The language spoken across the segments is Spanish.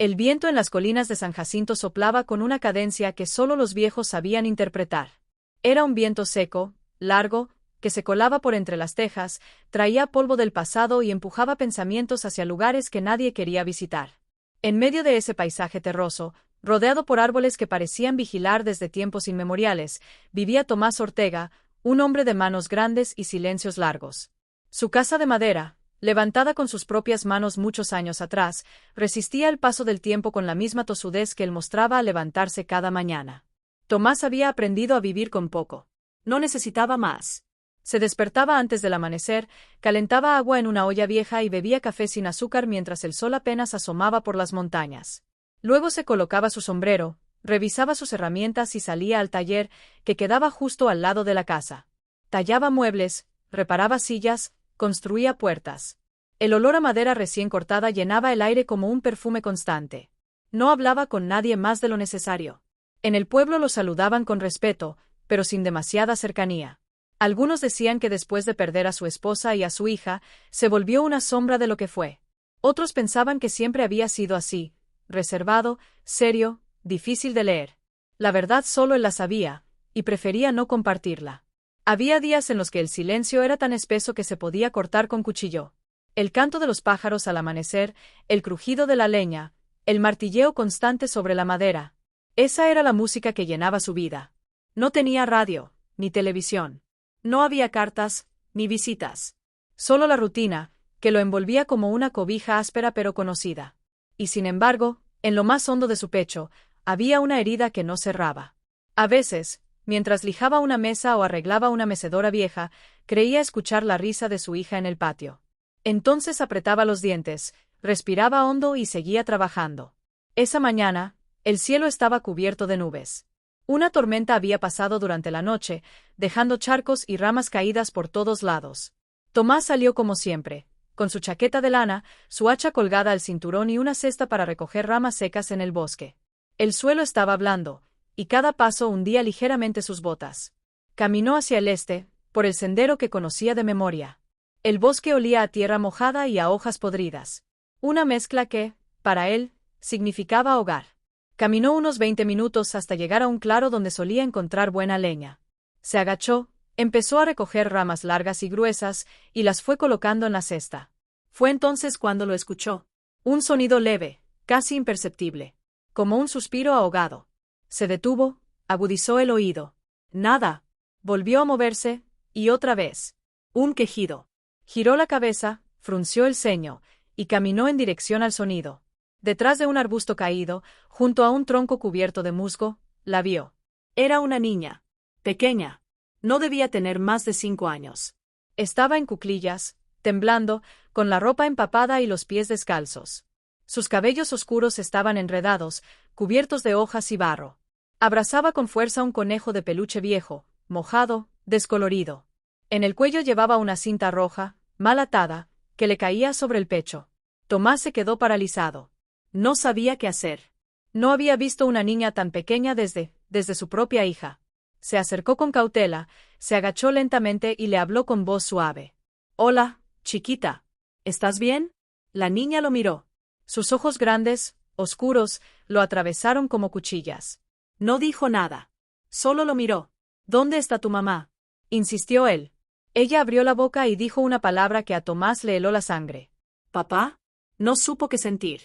El viento en las colinas de San Jacinto soplaba con una cadencia que solo los viejos sabían interpretar. Era un viento seco, largo, que se colaba por entre las tejas, traía polvo del pasado y empujaba pensamientos hacia lugares que nadie quería visitar. En medio de ese paisaje terroso, rodeado por árboles que parecían vigilar desde tiempos inmemoriales, vivía Tomás Ortega, un hombre de manos grandes y silencios largos. Su casa de madera, levantada con sus propias manos muchos años atrás, resistía el paso del tiempo con la misma tosudez que él mostraba al levantarse cada mañana. Tomás había aprendido a vivir con poco. No necesitaba más. Se despertaba antes del amanecer, calentaba agua en una olla vieja y bebía café sin azúcar mientras el sol apenas asomaba por las montañas. Luego se colocaba su sombrero, revisaba sus herramientas y salía al taller, que quedaba justo al lado de la casa. Tallaba muebles, reparaba sillas, construía puertas. El olor a madera recién cortada llenaba el aire como un perfume constante. No hablaba con nadie más de lo necesario. En el pueblo lo saludaban con respeto, pero sin demasiada cercanía. Algunos decían que después de perder a su esposa y a su hija, se volvió una sombra de lo que fue. Otros pensaban que siempre había sido así, reservado, serio, difícil de leer. La verdad solo él la sabía, y prefería no compartirla. Había días en los que el silencio era tan espeso que se podía cortar con cuchillo. El canto de los pájaros al amanecer, el crujido de la leña, el martilleo constante sobre la madera. Esa era la música que llenaba su vida. No tenía radio, ni televisión. No había cartas, ni visitas. Solo la rutina, que lo envolvía como una cobija áspera pero conocida. Y sin embargo, en lo más hondo de su pecho, había una herida que no cerraba. A veces, mientras lijaba una mesa o arreglaba una mecedora vieja, creía escuchar la risa de su hija en el patio. Entonces apretaba los dientes, respiraba hondo y seguía trabajando. Esa mañana, el cielo estaba cubierto de nubes. Una tormenta había pasado durante la noche, dejando charcos y ramas caídas por todos lados. Tomás salió como siempre, con su chaqueta de lana, su hacha colgada al cinturón y una cesta para recoger ramas secas en el bosque. El suelo estaba blando, y cada paso hundía ligeramente sus botas. Caminó hacia el este, por el sendero que conocía de memoria. El bosque olía a tierra mojada y a hojas podridas. Una mezcla que, para él, significaba hogar. Caminó unos 20 minutos hasta llegar a un claro donde solía encontrar buena leña. Se agachó, empezó a recoger ramas largas y gruesas, y las fue colocando en la cesta. Fue entonces cuando lo escuchó. Un sonido leve, casi imperceptible. Como un suspiro ahogado. Se detuvo, agudizó el oído. Nada. Volvió a moverse, y otra vez. Un quejido. Giró la cabeza, frunció el ceño, y caminó en dirección al sonido. Detrás de un arbusto caído, junto a un tronco cubierto de musgo, la vio. Era una niña. Pequeña. No debía tener más de 5 años. Estaba en cuclillas, temblando, con la ropa empapada y los pies descalzos. Sus cabellos oscuros estaban enredados, cubiertos de hojas y barro. Abrazaba con fuerza un conejo de peluche viejo, mojado, descolorido. En el cuello llevaba una cinta roja, mal atada, que le caía sobre el pecho. Tomás se quedó paralizado. No sabía qué hacer. No había visto una niña tan pequeña desde su propia hija. Se acercó con cautela, se agachó lentamente y le habló con voz suave. «Hola, chiquita. ¿Estás bien?» La niña lo miró. Sus ojos grandes, oscuros, lo atravesaron como cuchillas. No dijo nada. Solo lo miró. «¿Dónde está tu mamá?», insistió él. Ella abrió la boca y dijo una palabra que a Tomás le heló la sangre. «¿Papá?». No supo qué sentir.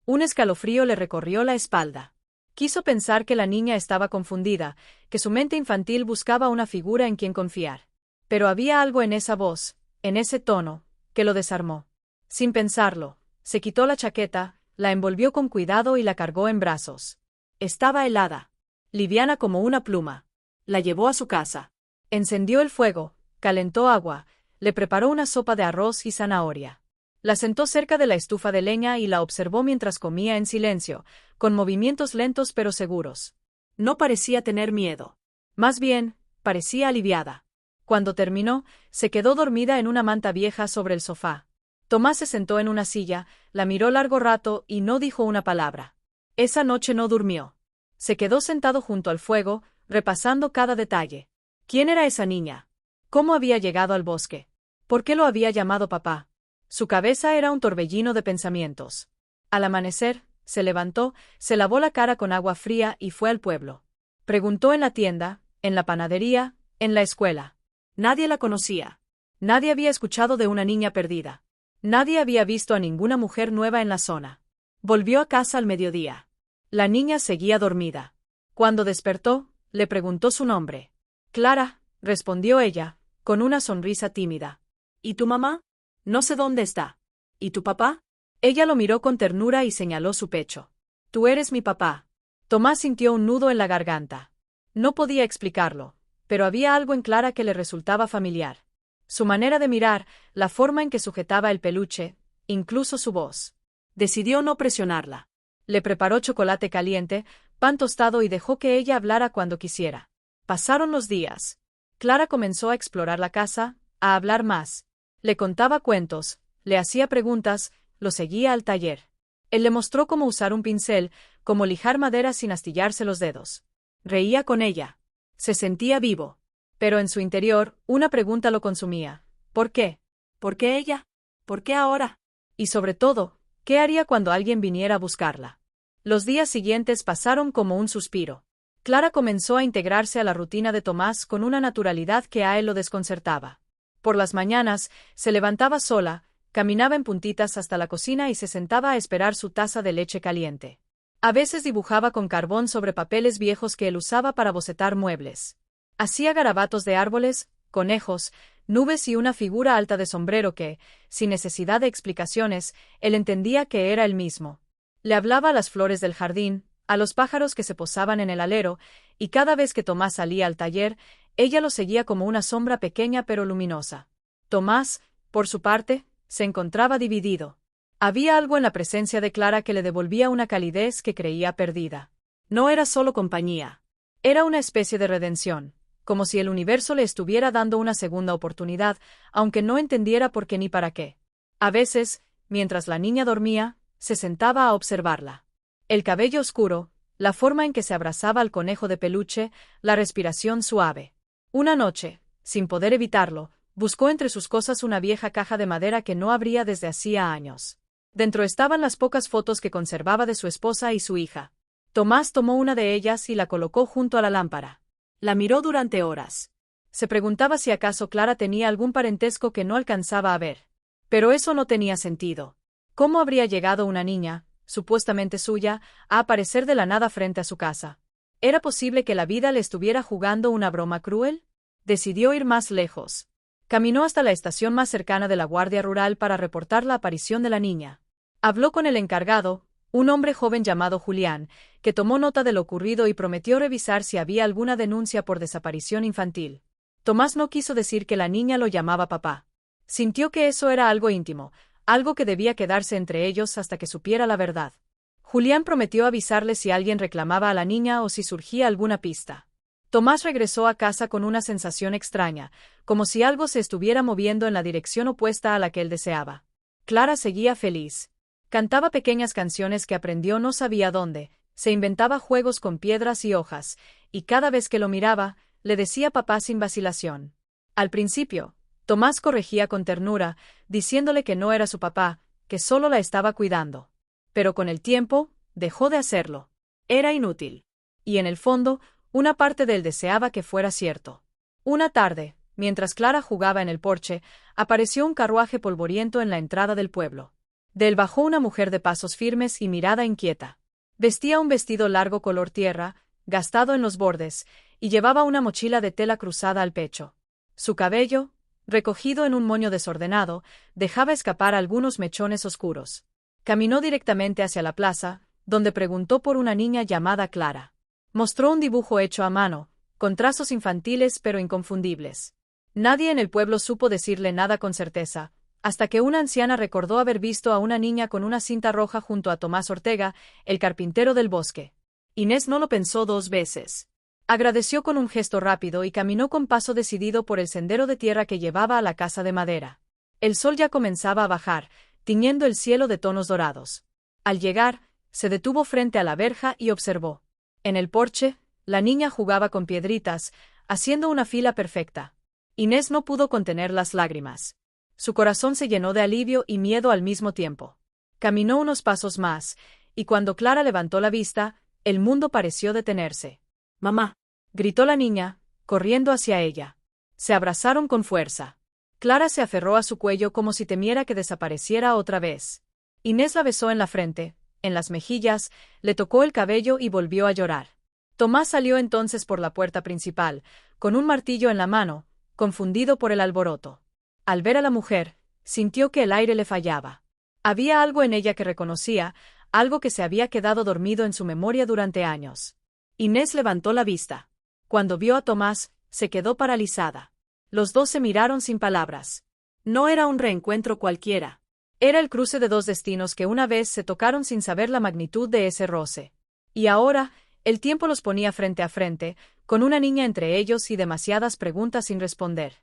Un escalofrío le recorrió la espalda. Quiso pensar que la niña estaba confundida, que su mente infantil buscaba una figura en quien confiar. Pero había algo en esa voz, en ese tono, que lo desarmó. Sin pensarlo, se quitó la chaqueta, la envolvió con cuidado y la cargó en brazos. Estaba helada, liviana como una pluma. La llevó a su casa. Encendió el fuego, calentó agua, le preparó una sopa de arroz y zanahoria. La sentó cerca de la estufa de leña y la observó mientras comía en silencio, con movimientos lentos pero seguros. No parecía tener miedo. Más bien, parecía aliviada. Cuando terminó, se quedó dormida en una manta vieja sobre el sofá. Tomás se sentó en una silla, la miró largo rato y no dijo una palabra. Esa noche no durmió. Se quedó sentado junto al fuego, repasando cada detalle. ¿Quién era esa niña? ¿Cómo había llegado al bosque? ¿Por qué lo había llamado papá? Su cabeza era un torbellino de pensamientos. Al amanecer, Se levantó, se lavó la cara con agua fría y fue al pueblo. Preguntó en la tienda, en la panadería, en la escuela. Nadie la conocía. Nadie había escuchado de una niña perdida. Nadie había visto a ninguna mujer nueva en la zona. Volvió a casa al mediodía. La niña seguía dormida. Cuando despertó, le preguntó su nombre. Clara, respondió ella, con una sonrisa tímida. ¿Y tu mamá? No sé dónde está. ¿Y tu papá? Ella lo miró con ternura y señaló su pecho. Tú eres mi papá. Tomás sintió un nudo en la garganta. No podía explicarlo, pero había algo en Clara que le resultaba familiar. Su manera de mirar, la forma en que sujetaba el peluche, incluso su voz. Decidió no presionarla. Le preparó chocolate caliente, pan tostado y dejó que ella hablara cuando quisiera. Pasaron los días. Clara comenzó a explorar la casa, a hablar más. Le contaba cuentos, le hacía preguntas, lo seguía al taller. Él le mostró cómo usar un pincel, cómo lijar madera sin astillarse los dedos. Reía con ella. Se sentía vivo. Pero en su interior, una pregunta lo consumía. ¿Por qué? ¿Por qué ella? ¿Por qué ahora? Y sobre todo, ¿qué haría cuando alguien viniera a buscarla? Los días siguientes pasaron como un suspiro. Clara comenzó a integrarse a la rutina de Tomás con una naturalidad que a él lo desconcertaba. Por las mañanas, se levantaba sola, caminaba en puntitas hasta la cocina y se sentaba a esperar su taza de leche caliente. A veces dibujaba con carbón sobre papeles viejos que él usaba para bocetar muebles. Hacía garabatos de árboles, conejos, nubes y una figura alta de sombrero que, sin necesidad de explicaciones, él entendía que era él mismo. Le hablaba a las flores del jardín, a los pájaros que se posaban en el alero, y cada vez que Tomás salía al taller, ella lo seguía como una sombra pequeña pero luminosa. Tomás, por su parte, se encontraba dividido. Había algo en la presencia de Clara que le devolvía una calidez que creía perdida. No era solo compañía. Era una especie de redención, como si el universo le estuviera dando una segunda oportunidad, aunque no entendiera por qué ni para qué. A veces, mientras la niña dormía, se sentaba a observarla. El cabello oscuro, la forma en que se abrazaba al conejo de peluche, la respiración suave. Una noche, sin poder evitarlo, buscó entre sus cosas una vieja caja de madera que no abría desde hacía años. Dentro estaban las pocas fotos que conservaba de su esposa y su hija. Tomás tomó una de ellas y la colocó junto a la lámpara. La miró durante horas. Se preguntaba si acaso Clara tenía algún parentesco que no alcanzaba a ver. Pero eso no tenía sentido. ¿Cómo habría llegado una niña, supuestamente suya, a aparecer de la nada frente a su casa? ¿Era posible que la vida le estuviera jugando una broma cruel? Decidió ir más lejos. Caminó hasta la estación más cercana de la Guardia Rural para reportar la aparición de la niña. Habló con el encargado, un hombre joven llamado Julián, que tomó nota de lo ocurrido y prometió revisar si había alguna denuncia por desaparición infantil. Tomás no quiso decir que la niña lo llamaba papá. Sintió que eso era algo íntimo, algo que debía quedarse entre ellos hasta que supiera la verdad. Julián prometió avisarle si alguien reclamaba a la niña o si surgía alguna pista. Tomás regresó a casa con una sensación extraña, como si algo se estuviera moviendo en la dirección opuesta a la que él deseaba. Clara seguía feliz. Cantaba pequeñas canciones que aprendió no sabía dónde, se inventaba juegos con piedras y hojas, y cada vez que lo miraba, le decía papá sin vacilación. Al principio, Tomás corregía con ternura, diciéndole que no era su papá, que solo la estaba cuidando. Pero con el tiempo, dejó de hacerlo. Era inútil. Y en el fondo, una parte de él deseaba que fuera cierto. Una tarde, mientras Clara jugaba en el porche, apareció un carruaje polvoriento en la entrada del pueblo. De él bajó una mujer de pasos firmes y mirada inquieta. Vestía un vestido largo color tierra, gastado en los bordes, y llevaba una mochila de tela cruzada al pecho. Su cabello, recogido en un moño desordenado, dejaba escapar algunos mechones oscuros. Caminó directamente hacia la plaza, donde preguntó por una niña llamada Clara. Mostró un dibujo hecho a mano, con trazos infantiles pero inconfundibles. Nadie en el pueblo supo decirle nada con certeza, hasta que una anciana recordó haber visto a una niña con una cinta roja junto a Tomás Ortega, el carpintero del bosque. Inés no lo pensó dos veces. Agradeció con un gesto rápido y caminó con paso decidido por el sendero de tierra que llevaba a la casa de madera. El sol ya comenzaba a bajar, tiñendo el cielo de tonos dorados. Al llegar, se detuvo frente a la verja y observó. En el porche, la niña jugaba con piedritas, haciendo una fila perfecta. Inés no pudo contener las lágrimas. Su corazón se llenó de alivio y miedo al mismo tiempo. Caminó unos pasos más, y cuando Clara levantó la vista, el mundo pareció detenerse. Mamá, Gritó la niña, corriendo hacia ella. Se abrazaron con fuerza. Clara se aferró a su cuello como si temiera que desapareciera otra vez. Inés la besó en la frente, en las mejillas, le tocó el cabello y volvió a llorar. Tomás salió entonces por la puerta principal, con un martillo en la mano, confundido por el alboroto. Al ver a la mujer, sintió que el aire le fallaba. Había algo en ella que reconocía, algo que se había quedado dormido en su memoria durante años. Inés levantó la vista. Cuando vio a Tomás, se quedó paralizada. Los dos se miraron sin palabras. No era un reencuentro cualquiera. Era el cruce de dos destinos que una vez se tocaron sin saber la magnitud de ese roce. Y ahora, el tiempo los ponía frente a frente, con una niña entre ellos y demasiadas preguntas sin responder.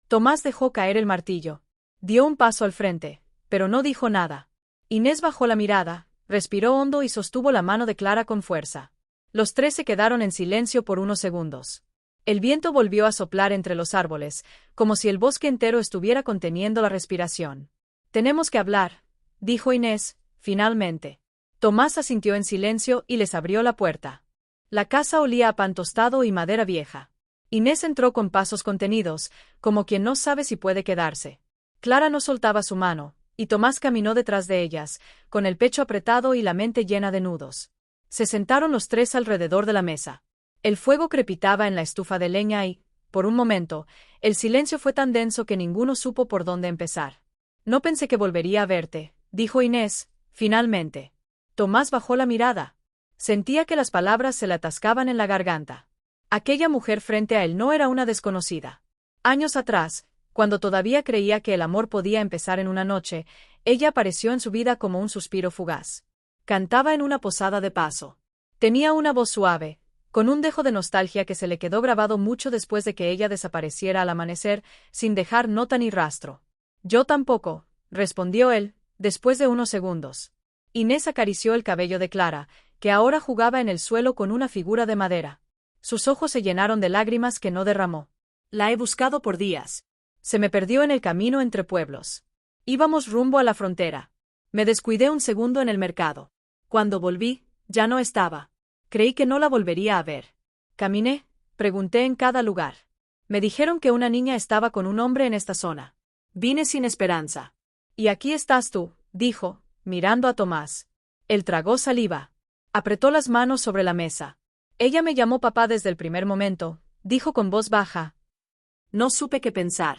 Tomás dejó caer el martillo. Dio un paso al frente, pero no dijo nada. Inés bajó la mirada, respiró hondo y sostuvo la mano de Clara con fuerza. Los tres se quedaron en silencio por unos segundos. El viento volvió a soplar entre los árboles, como si el bosque entero estuviera conteniendo la respiración. «Tenemos que hablar», dijo Inés, finalmente. Tomás asintió en silencio y les abrió la puerta. La casa olía a pan tostado y madera vieja. Inés entró con pasos contenidos, como quien no sabe si puede quedarse. Clara no soltaba su mano, y Tomás caminó detrás de ellas, con el pecho apretado y la mente llena de nudos. Se sentaron los tres alrededor de la mesa. El fuego crepitaba en la estufa de leña y, por un momento, el silencio fue tan denso que ninguno supo por dónde empezar. «No pensé que volvería a verte», dijo Inés, finalmente. Tomás bajó la mirada. Sentía que las palabras se le atascaban en la garganta. Aquella mujer frente a él no era una desconocida. Años atrás, cuando todavía creía que el amor podía empezar en una noche, ella apareció en su vida como un suspiro fugaz. Cantaba en una posada de paso. Tenía una voz suave, con un dejo de nostalgia que se le quedó grabado mucho después de que ella desapareciera al amanecer, sin dejar nota ni rastro. «Yo tampoco», respondió él, después de unos segundos. Inés acarició el cabello de Clara, que ahora jugaba en el suelo con una figura de madera. Sus ojos se llenaron de lágrimas que no derramó. «La he buscado por días. Se me perdió en el camino entre pueblos. Íbamos rumbo a la frontera. Me descuidé un segundo en el mercado. Cuando volví, ya no estaba. Creí que no la volvería a ver. Caminé, pregunté en cada lugar. Me dijeron que una niña estaba con un hombre en esta zona. Vine sin esperanza. Y aquí estás tú», dijo, mirando a Tomás. Él tragó saliva. Apretó las manos sobre la mesa. «Ella me llamó papá desde el primer momento», dijo con voz baja. «No supe qué pensar.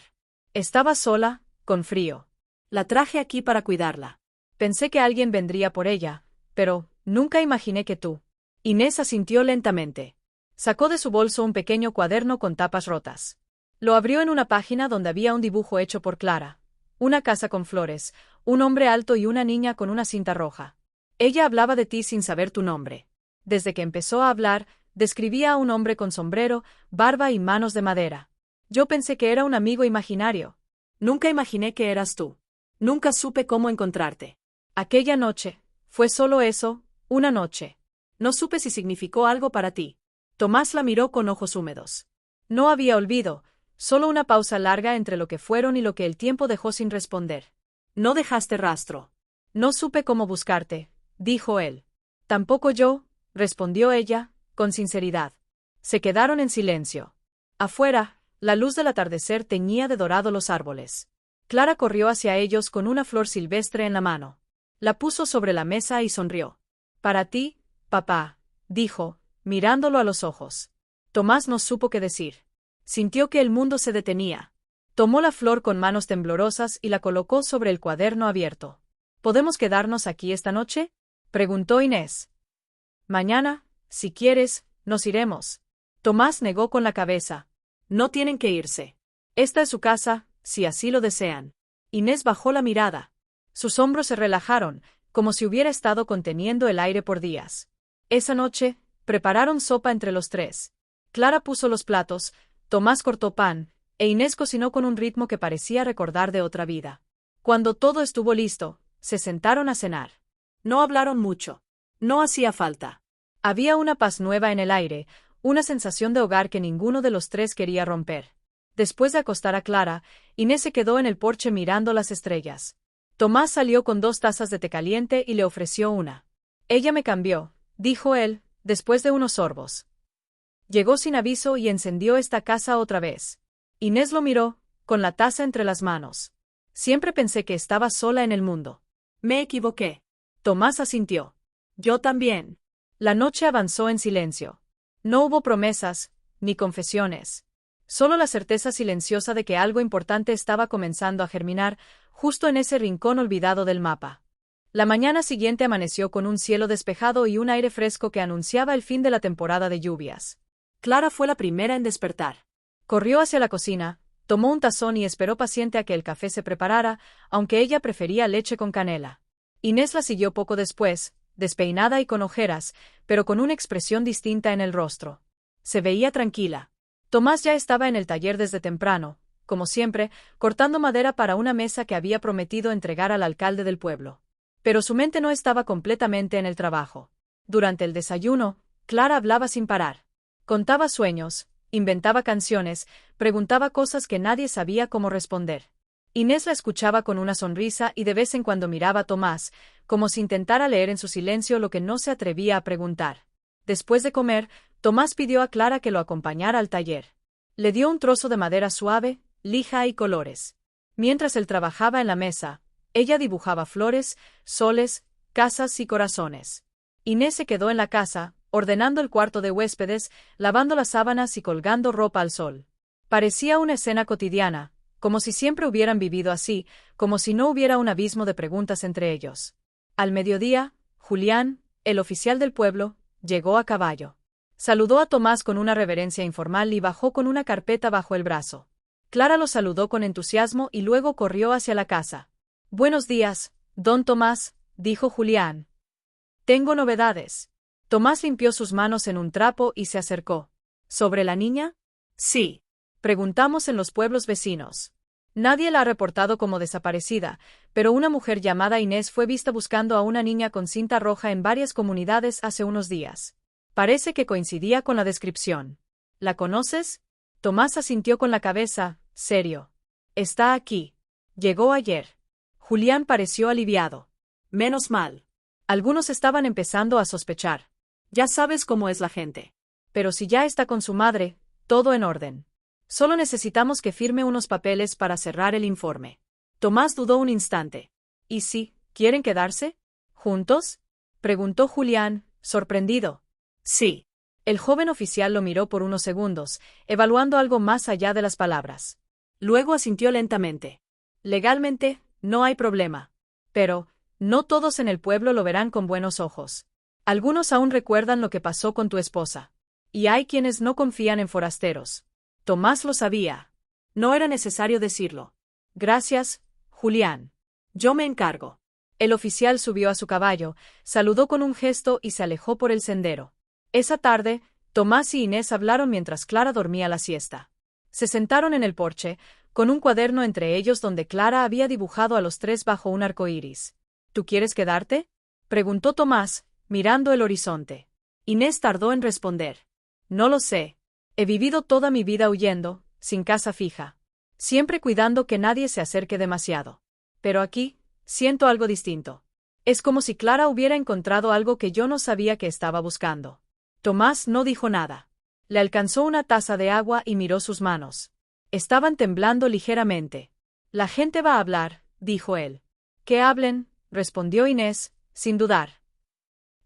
Estaba sola, con frío. La traje aquí para cuidarla. Pensé que alguien vendría por ella, pero nunca imaginé que tú». Inés asintió lentamente. Sacó de su bolso un pequeño cuaderno con tapas rotas. Lo abrió en una página donde había un dibujo hecho por Clara. Una casa con flores, un hombre alto y una niña con una cinta roja. «Ella hablaba de ti sin saber tu nombre. Desde que empezó a hablar, describía a un hombre con sombrero, barba y manos de madera. Yo pensé que era un amigo imaginario. Nunca imaginé que eras tú. Nunca supe cómo encontrarte. Aquella noche, fue solo eso, una noche. No supe si significó algo para ti». Tomás la miró con ojos húmedos. No había olvido, solo una pausa larga entre lo que fueron y lo que el tiempo dejó sin responder. «No dejaste rastro». «No supe cómo buscarte», dijo él. «Tampoco yo», respondió ella, con sinceridad. Se quedaron en silencio. Afuera, la luz del atardecer teñía de dorado los árboles. Clara corrió hacia ellos con una flor silvestre en la mano. La puso sobre la mesa y sonrió. «Para ti, papá», dijo, mirándolo a los ojos. Tomás no supo qué decir. Sintió que el mundo se detenía. Tomó la flor con manos temblorosas y la colocó sobre el cuaderno abierto. «¿Podemos quedarnos aquí esta noche?», preguntó Inés. «Mañana, si quieres, nos iremos». Tomás negó con la cabeza. «No tienen que irse. Esta es su casa, si así lo desean». Inés bajó la mirada. Sus hombros se relajaron, como si hubiera estado conteniendo el aire por días. Esa noche, prepararon sopa entre los tres. Clara puso los platos, Tomás cortó pan, e Inés cocinó con un ritmo que parecía recordar de otra vida. Cuando todo estuvo listo, se sentaron a cenar. No hablaron mucho. No hacía falta. Había una paz nueva en el aire, una sensación de hogar que ninguno de los tres quería romper. Después de acostar a Clara, Inés se quedó en el porche mirando las estrellas. Tomás salió con 2 tazas de té caliente y le ofreció una. Ella me cambió, dijo él, después de unos sorbos. Llegó sin aviso y encendió esta casa otra vez. Inés lo miró, con la taza entre las manos. Siempre pensé que estaba sola en el mundo. Me equivoqué. Tomás asintió. Yo también. La noche avanzó en silencio. No hubo promesas, ni confesiones. Solo la certeza silenciosa de que algo importante estaba comenzando a germinar, justo en ese rincón olvidado del mapa. La mañana siguiente amaneció con un cielo despejado y un aire fresco que anunciaba el fin de la temporada de lluvias. Clara fue la primera en despertar. Corrió hacia la cocina, tomó un tazón y esperó paciente a que el café se preparara, aunque ella prefería leche con canela. Inés la siguió poco después, despeinada y con ojeras, pero con una expresión distinta en el rostro. Se veía tranquila. Tomás ya estaba en el taller desde temprano, como siempre, cortando madera para una mesa que había prometido entregar al alcalde del pueblo. Pero su mente no estaba completamente en el trabajo. Durante el desayuno, Clara hablaba sin parar. Contaba sueños, inventaba canciones, preguntaba cosas que nadie sabía cómo responder. Inés la escuchaba con una sonrisa y de vez en cuando miraba a Tomás, como si intentara leer en su silencio lo que no se atrevía a preguntar. Después de comer, Tomás pidió a Clara que lo acompañara al taller. Le dio un trozo de madera suave, lija y colores. Mientras él trabajaba en la mesa, ella dibujaba flores, soles, casas y corazones. Inés se quedó en la casa, ordenando el cuarto de huéspedes, lavando las sábanas y colgando ropa al sol. Parecía una escena cotidiana, como si siempre hubieran vivido así, como si no hubiera un abismo de preguntas entre ellos. Al mediodía, Julián, el oficial del pueblo, llegó a caballo. Saludó a Tomás con una reverencia informal y bajó con una carpeta bajo el brazo. Clara lo saludó con entusiasmo y luego corrió hacia la casa. «Buenos días, don Tomás», dijo Julián. «Tengo novedades». Tomás limpió sus manos en un trapo y se acercó. «¿Sobre la niña?» Sí. Preguntamos en los pueblos vecinos. Nadie la ha reportado como desaparecida, pero una mujer llamada Inés fue vista buscando a una niña con cinta roja en varias comunidades hace unos días. Parece que coincidía con la descripción. ¿La conoces? Tomás asintió con la cabeza, serio. Está aquí. Llegó ayer. Julián pareció aliviado. Menos mal. Algunos estaban empezando a sospechar. Ya sabes cómo es la gente. Pero si ya está con su madre, todo en orden. Solo necesitamos que firme unos papeles para cerrar el informe. Tomás dudó un instante. ¿Y si quieren quedarse? ¿Juntos?, preguntó Julián, sorprendido. Sí. El joven oficial lo miró por unos segundos, evaluando algo más allá de las palabras. Luego asintió lentamente. Legalmente, no hay problema. Pero, no todos en el pueblo lo verán con buenos ojos. Algunos aún recuerdan lo que pasó con tu esposa. Y hay quienes no confían en forasteros. Tomás lo sabía. No era necesario decirlo. Gracias, Julián. Yo me encargo. El oficial subió a su caballo, saludó con un gesto y se alejó por el sendero. Esa tarde, Tomás y Inés hablaron mientras Clara dormía la siesta. Se sentaron en el porche, con un cuaderno entre ellos donde Clara había dibujado a los tres bajo un arco iris. ¿Tú quieres quedarte?, preguntó Tomás, mirando el horizonte. Inés tardó en responder. No lo sé. He vivido toda mi vida huyendo, sin casa fija. Siempre cuidando que nadie se acerque demasiado. Pero aquí, siento algo distinto. Es como si Clara hubiera encontrado algo que yo no sabía que estaba buscando. Tomás no dijo nada. Le alcanzó una taza de agua y miró sus manos. Estaban temblando ligeramente. La gente va a hablar, dijo él. Que hablen, respondió Inés, sin dudar.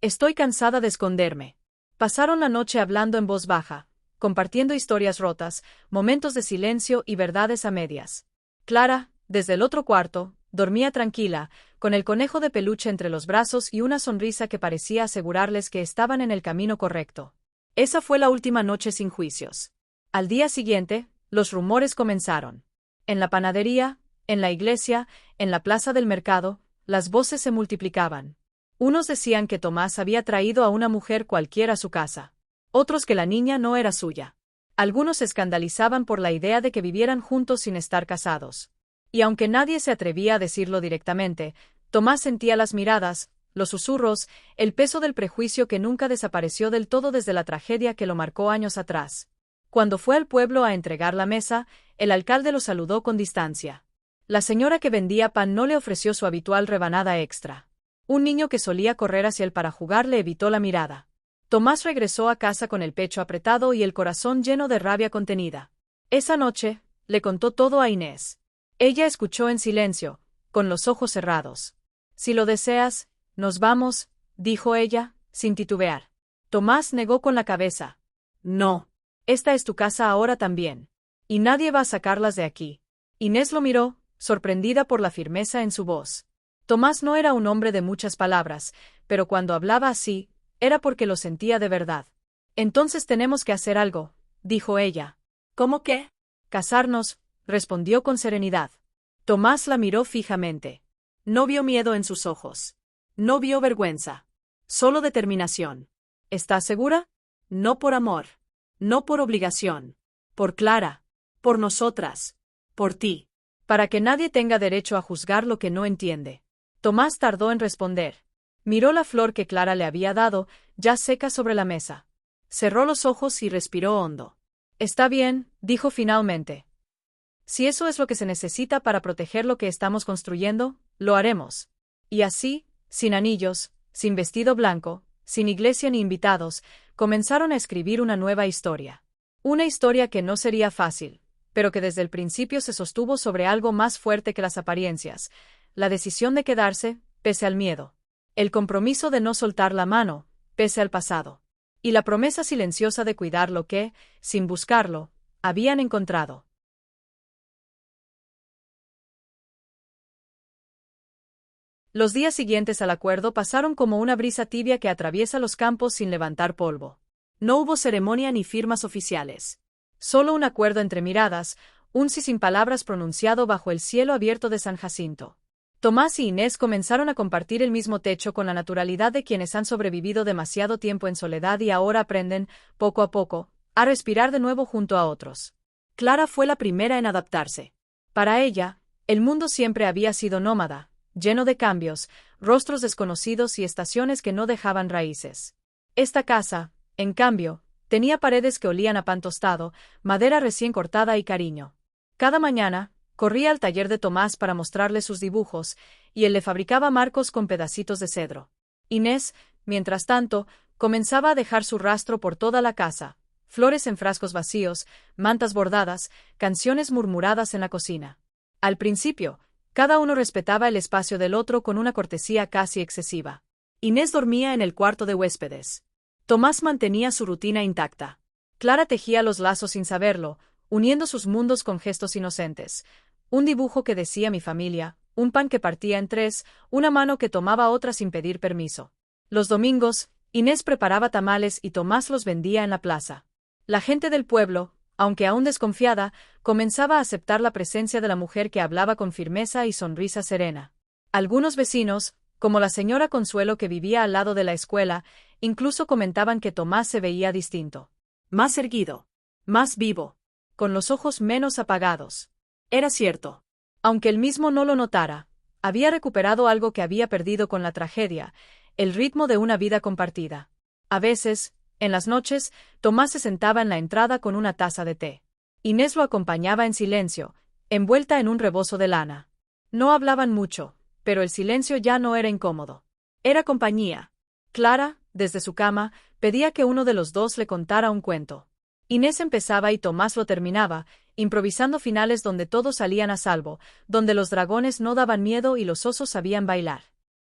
Estoy cansada de esconderme. Pasaron la noche hablando en voz baja, compartiendo historias rotas, momentos de silencio y verdades a medias. Clara, desde el otro cuarto, dormía tranquila, con el conejo de peluche entre los brazos y una sonrisa que parecía asegurarles que estaban en el camino correcto. Esa fue la última noche sin juicios. Al día siguiente, los rumores comenzaron. En la panadería, en la iglesia, en la plaza del mercado, las voces se multiplicaban. Unos decían que Tomás había traído a una mujer cualquiera a su casa. Otros que la niña no era suya. Algunos se escandalizaban por la idea de que vivieran juntos sin estar casados. Y aunque nadie se atrevía a decirlo directamente, Tomás sentía las miradas, los susurros, el peso del prejuicio que nunca desapareció del todo desde la tragedia que lo marcó años atrás. Cuando fue al pueblo a entregar la mesa, el alcalde lo saludó con distancia. La señora que vendía pan no le ofreció su habitual rebanada extra. Un niño que solía correr hacia él para jugar le evitó la mirada. Tomás regresó a casa con el pecho apretado y el corazón lleno de rabia contenida. Esa noche, le contó todo a Inés. Ella escuchó en silencio, con los ojos cerrados. «Si lo deseas, nos vamos», dijo ella, sin titubear. Tomás negó con la cabeza. «No. Esta es tu casa ahora también. Y nadie va a sacarlas de aquí». Inés lo miró, sorprendida por la firmeza en su voz. Tomás no era un hombre de muchas palabras, pero cuando hablaba así, era porque lo sentía de verdad. «Entonces tenemos que hacer algo», dijo ella. ¿Cómo qué? «Casarnos», respondió con serenidad. Tomás la miró fijamente. No vio miedo en sus ojos. No vio vergüenza. Solo determinación. «¿Estás segura?» No por amor. No por obligación. Por Clara. Por nosotras. Por ti. Para que nadie tenga derecho a juzgar lo que no entiende. Tomás tardó en responder. Miró la flor que Clara le había dado, ya seca sobre la mesa. Cerró los ojos y respiró hondo. «Está bien», dijo finalmente. «Si eso es lo que se necesita para proteger lo que estamos construyendo, lo haremos». Y así, sin anillos, sin vestido blanco, sin iglesia ni invitados, comenzaron a escribir una nueva historia. Una historia que no sería fácil, pero que desde el principio se sostuvo sobre algo más fuerte que las apariencias, la decisión de quedarse, pese al miedo. El compromiso de no soltar la mano, pese al pasado. Y la promesa silenciosa de cuidar lo que, sin buscarlo, habían encontrado. Los días siguientes al acuerdo pasaron como una brisa tibia que atraviesa los campos sin levantar polvo. No hubo ceremonia ni firmas oficiales. Solo un acuerdo entre miradas, un sí sin palabras pronunciado bajo el cielo abierto de San Jacinto. Tomás y Inés comenzaron a compartir el mismo techo con la naturalidad de quienes han sobrevivido demasiado tiempo en soledad y ahora aprenden, poco a poco, a respirar de nuevo junto a otros. Clara fue la primera en adaptarse. Para ella, el mundo siempre había sido nómada, lleno de cambios, rostros desconocidos y estaciones que no dejaban raíces. Esta casa, en cambio, tenía paredes que olían a pan tostado, madera recién cortada y cariño. Cada mañana, corría al taller de Tomás para mostrarle sus dibujos, y él le fabricaba marcos con pedacitos de cedro. Inés, mientras tanto, comenzaba a dejar su rastro por toda la casa, flores en frascos vacíos, mantas bordadas, canciones murmuradas en la cocina. Al principio, cada uno respetaba el espacio del otro con una cortesía casi excesiva. Inés dormía en el cuarto de huéspedes. Tomás mantenía su rutina intacta. Clara tejía los lazos sin saberlo, uniendo sus mundos con gestos inocentes. Un dibujo que decía mi familia, un pan que partía en tres, una mano que tomaba otra sin pedir permiso. Los domingos, Inés preparaba tamales y Tomás los vendía en la plaza. La gente del pueblo, aunque aún desconfiada, comenzaba a aceptar la presencia de la mujer que hablaba con firmeza y sonrisa serena. Algunos vecinos, como la señora Consuelo que vivía al lado de la escuela, incluso comentaban que Tomás se veía distinto. Más erguido. Más vivo. Con los ojos menos apagados. Era cierto. Aunque él mismo no lo notara, había recuperado algo que había perdido con la tragedia, el ritmo de una vida compartida. A veces, en las noches, Tomás se sentaba en la entrada con una taza de té. Inés lo acompañaba en silencio, envuelta en un rebozo de lana. No hablaban mucho, pero el silencio ya no era incómodo. Era compañía. Clara, desde su cama, pedía que uno de los dos le contara un cuento. Inés empezaba y Tomás lo terminaba, improvisando finales donde todos salían a salvo, donde los dragones no daban miedo y los osos sabían bailar.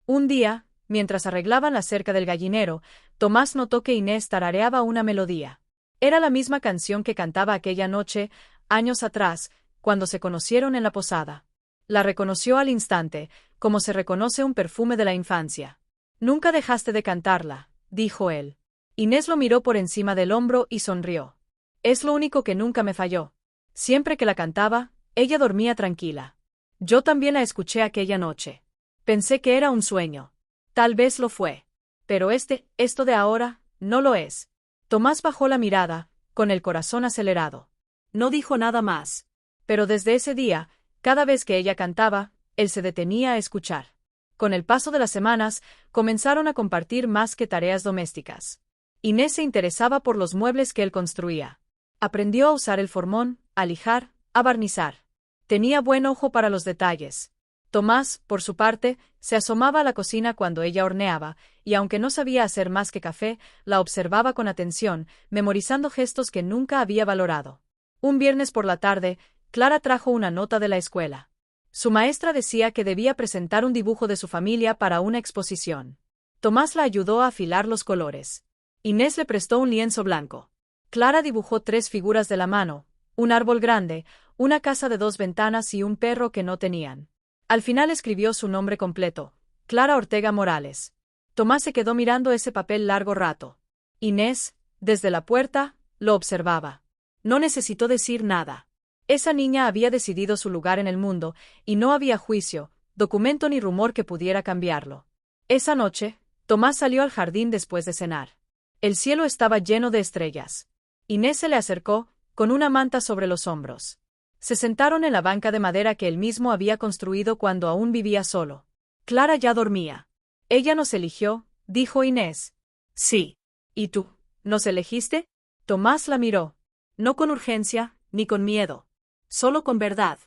Un día, mientras arreglaban la cerca del gallinero, Tomás notó que Inés tarareaba una melodía. Era la misma canción que cantaba aquella noche, años atrás, cuando se conocieron en la posada. La reconoció al instante, como se reconoce un perfume de la infancia. «Nunca dejaste de cantarla», dijo él. Inés lo miró por encima del hombro y sonrió. «Es lo único que nunca me falló. Siempre que la cantaba, ella dormía tranquila. Yo también la escuché aquella noche. Pensé que era un sueño. Tal vez lo fue. Pero esto de ahora, no lo es». Tomás bajó la mirada, con el corazón acelerado. No dijo nada más. Pero desde ese día, cada vez que ella cantaba, él se detenía a escuchar. Con el paso de las semanas, comenzaron a compartir más que tareas domésticas. Inés se interesaba por los muebles que él construía. Aprendió a usar el formón, a lijar, a barnizar. Tenía buen ojo para los detalles. Tomás, por su parte, se asomaba a la cocina cuando ella horneaba, y aunque no sabía hacer más que café, la observaba con atención, memorizando gestos que nunca había valorado. Un viernes por la tarde, Clara trajo una nota de la escuela. Su maestra decía que debía presentar un dibujo de su familia para una exposición. Tomás la ayudó a afilar los colores. Inés le prestó un lienzo blanco. Clara dibujó 3 figuras de la mano, un árbol grande, una casa de 2 ventanas y un perro que no tenían. Al final escribió su nombre completo, Clara Ortega Morales. Tomás se quedó mirando ese papel largo rato. Inés, desde la puerta, lo observaba. No necesitó decir nada. Esa niña había decidido su lugar en el mundo, y no había juicio, documento ni rumor que pudiera cambiarlo. Esa noche, Tomás salió al jardín después de cenar. El cielo estaba lleno de estrellas. Inés se le acercó, con una manta sobre los hombros. Se sentaron en la banca de madera que él mismo había construido cuando aún vivía solo. Clara ya dormía. Ella nos eligió, dijo Inés. Sí. ¿Y tú? ¿Nos elegiste? Tomás la miró. No con urgencia, ni con miedo. Solo con verdad.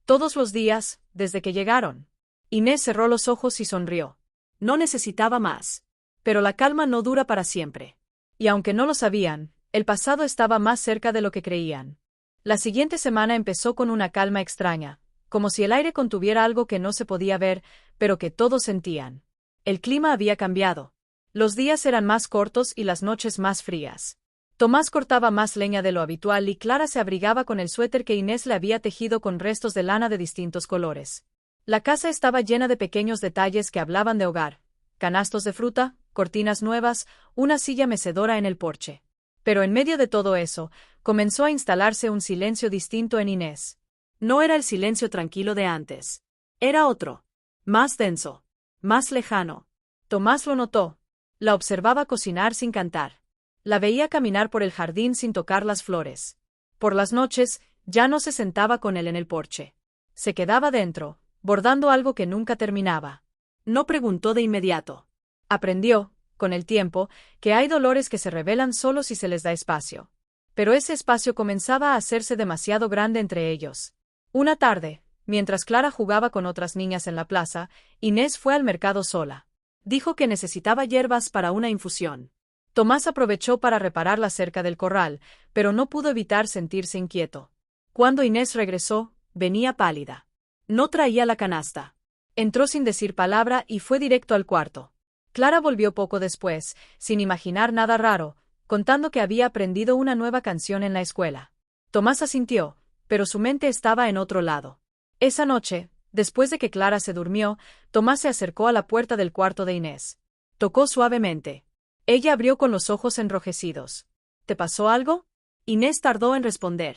Todos los días, desde que llegaron. Inés cerró los ojos y sonrió. No necesitaba más. Pero la calma no dura para siempre. Y aunque no lo sabían, el pasado estaba más cerca de lo que creían. La siguiente semana empezó con una calma extraña, como si el aire contuviera algo que no se podía ver, pero que todos sentían. El clima había cambiado. Los días eran más cortos y las noches más frías. Tomás cortaba más leña de lo habitual y Clara se abrigaba con el suéter que Inés le había tejido con restos de lana de distintos colores. La casa estaba llena de pequeños detalles que hablaban de hogar: canastos de fruta, cortinas nuevas, una silla mecedora en el porche. Pero en medio de todo eso, comenzó a instalarse un silencio distinto en Inés. No era el silencio tranquilo de antes. Era otro. Más denso. Más lejano. Tomás lo notó. La observaba cocinar sin cantar. La veía caminar por el jardín sin tocar las flores. Por las noches, ya no se sentaba con él en el porche. Se quedaba dentro, bordando algo que nunca terminaba. No preguntó de inmediato. Aprendió, con el tiempo, que hay dolores que se revelan solo si se les da espacio. Pero ese espacio comenzaba a hacerse demasiado grande entre ellos. Una tarde, mientras Clara jugaba con otras niñas en la plaza, Inés fue al mercado sola. Dijo que necesitaba hierbas para una infusión. Tomás aprovechó para reparar la cerca del corral, pero no pudo evitar sentirse inquieto. Cuando Inés regresó, venía pálida. No traía la canasta. Entró sin decir palabra y fue directo al cuarto. Clara volvió poco después, sin imaginar nada raro, contando que había aprendido una nueva canción en la escuela. Tomás asintió, pero su mente estaba en otro lado. Esa noche, después de que Clara se durmió, Tomás se acercó a la puerta del cuarto de Inés. Tocó suavemente. Ella abrió con los ojos enrojecidos. ¿Te pasó algo? Inés tardó en responder.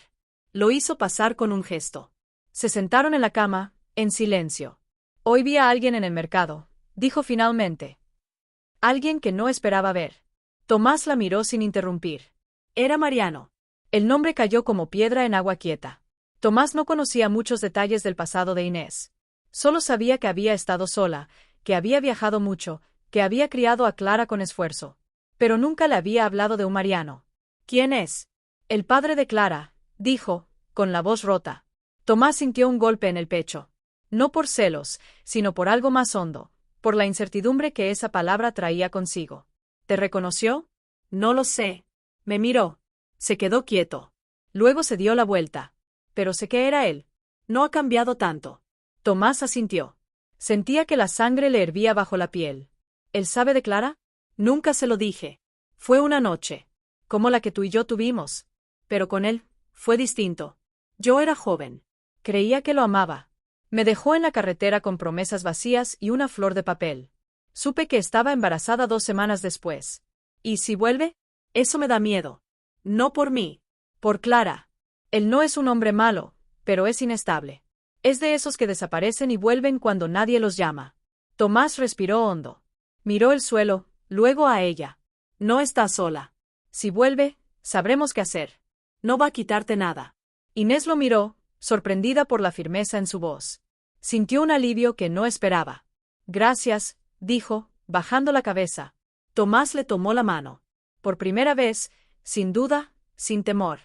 Lo hizo pasar con un gesto. Se sentaron en la cama, en silencio. Hoy vi a alguien en el mercado, dijo finalmente. Alguien que no esperaba ver. Tomás la miró sin interrumpir. Era Mariano. El nombre cayó como piedra en agua quieta. Tomás no conocía muchos detalles del pasado de Inés. Solo sabía que había estado sola, que había viajado mucho, que había criado a Clara con esfuerzo. Pero nunca le había hablado de un Mariano. ¿Quién es? El padre de Clara, dijo, con la voz rota. Tomás sintió un golpe en el pecho. No por celos, sino por algo más hondo, por la incertidumbre que esa palabra traía consigo. ¿Te reconoció? No lo sé. Me miró. Se quedó quieto. Luego se dio la vuelta. Pero sé que era él. No ha cambiado tanto. Tomás asintió. Sentía que la sangre le hervía bajo la piel. ¿Él sabe de Clara? Nunca se lo dije. Fue una noche, como la que tú y yo tuvimos. Pero con él, fue distinto. Yo era joven. Creía que lo amaba. Me dejó en la carretera con promesas vacías y una flor de papel. Supe que estaba embarazada 2 semanas después. ¿Y si vuelve? Eso me da miedo. No por mí. Por Clara. Él no es un hombre malo, pero es inestable. Es de esos que desaparecen y vuelven cuando nadie los llama. Tomás respiró hondo. Miró el suelo, luego a ella. No está sola. Si vuelve, sabremos qué hacer. No va a quitarte nada. Inés lo miró, sorprendida por la firmeza en su voz. Sintió un alivio que no esperaba. Gracias, dijo, bajando la cabeza. Tomás le tomó la mano. Por primera vez, sin duda, sin temor.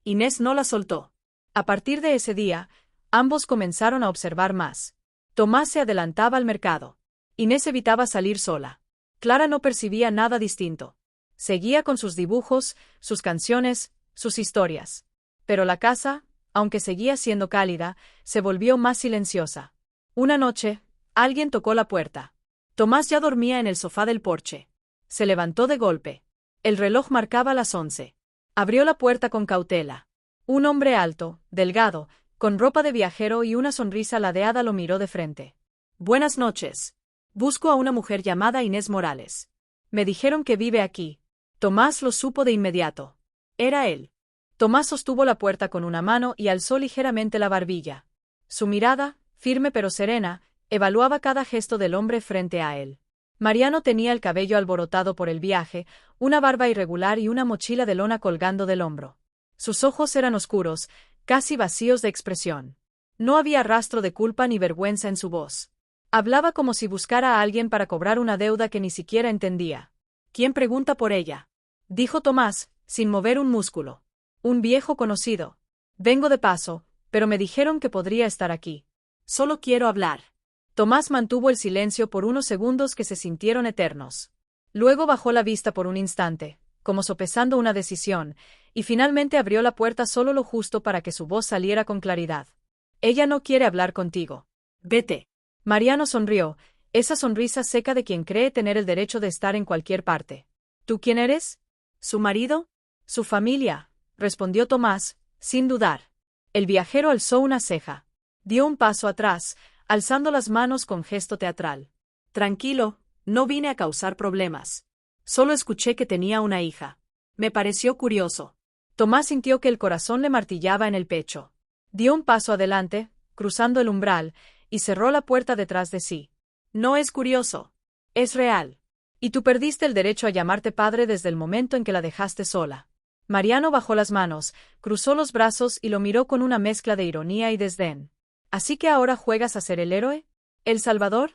Inés no la soltó. A partir de ese día, ambos comenzaron a observar más. Tomás se adelantaba al mercado. Inés evitaba salir sola. Clara no percibía nada distinto. Seguía con sus dibujos, sus canciones, sus historias. Pero la casa, aunque seguía siendo cálida, se volvió más silenciosa. Una noche, alguien tocó la puerta. Tomás ya dormía en el sofá del porche. Se levantó de golpe. El reloj marcaba las 11. Abrió la puerta con cautela. Un hombre alto, delgado, con ropa de viajero y una sonrisa ladeada lo miró de frente. «Buenas noches. Busco a una mujer llamada Inés Morales. Me dijeron que vive aquí». Tomás lo supo de inmediato. Era él. Tomás sostuvo la puerta con una mano y alzó ligeramente la barbilla. Su mirada, firme pero serena, evaluaba cada gesto del hombre frente a él. Mariano tenía el cabello alborotado por el viaje, una barba irregular y una mochila de lona colgando del hombro. Sus ojos eran oscuros, casi vacíos de expresión. No había rastro de culpa ni vergüenza en su voz. Hablaba como si buscara a alguien para cobrar una deuda que ni siquiera entendía. «¿Quién pregunta por ella?», dijo Tomás, sin mover un músculo. «Un viejo conocido. Vengo de paso, pero me dijeron que podría estar aquí. Solo quiero hablar». Tomás mantuvo el silencio por unos segundos que se sintieron eternos. Luego bajó la vista por un instante, como sopesando una decisión, y finalmente abrió la puerta solo lo justo para que su voz saliera con claridad. «Ella no quiere hablar contigo. Vete». Mariano sonrió, esa sonrisa seca de quien cree tener el derecho de estar en cualquier parte. «¿Tú quién eres?». «¿Su marido?». «Su familia», respondió Tomás, sin dudar. El viajero alzó una ceja. Dio un paso atrás, alzando las manos con gesto teatral. «Tranquilo, no vine a causar problemas. Solo escuché que tenía una hija. Me pareció curioso». Tomás sintió que el corazón le martillaba en el pecho. Dio un paso adelante, cruzando el umbral, y cerró la puerta detrás de sí. «No es curioso. Es real. Y tú perdiste el derecho a llamarte padre desde el momento en que la dejaste sola». Mariano bajó las manos, cruzó los brazos y lo miró con una mezcla de ironía y desdén. «¿Así que ahora juegas a ser el héroe? ¿El salvador?».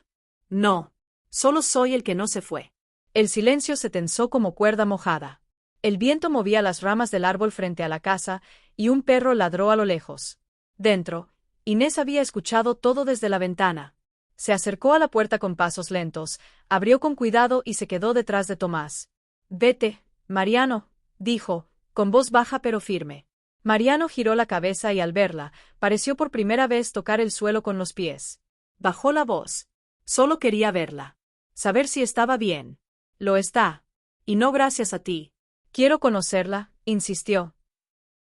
«No. Solo soy el que no se fue». El silencio se tensó como cuerda mojada. El viento movía las ramas del árbol frente a la casa, y un perro ladró a lo lejos. Dentro, Inés había escuchado todo desde la ventana. Se acercó a la puerta con pasos lentos, abrió con cuidado y se quedó detrás de Tomás. «Vete, Mariano», dijo, con voz baja pero firme. Mariano giró la cabeza y al verla, pareció por primera vez tocar el suelo con los pies. Bajó la voz. «Solo quería verla. Saber si estaba bien». «Lo está. Y no gracias a ti». «Quiero conocerla», insistió.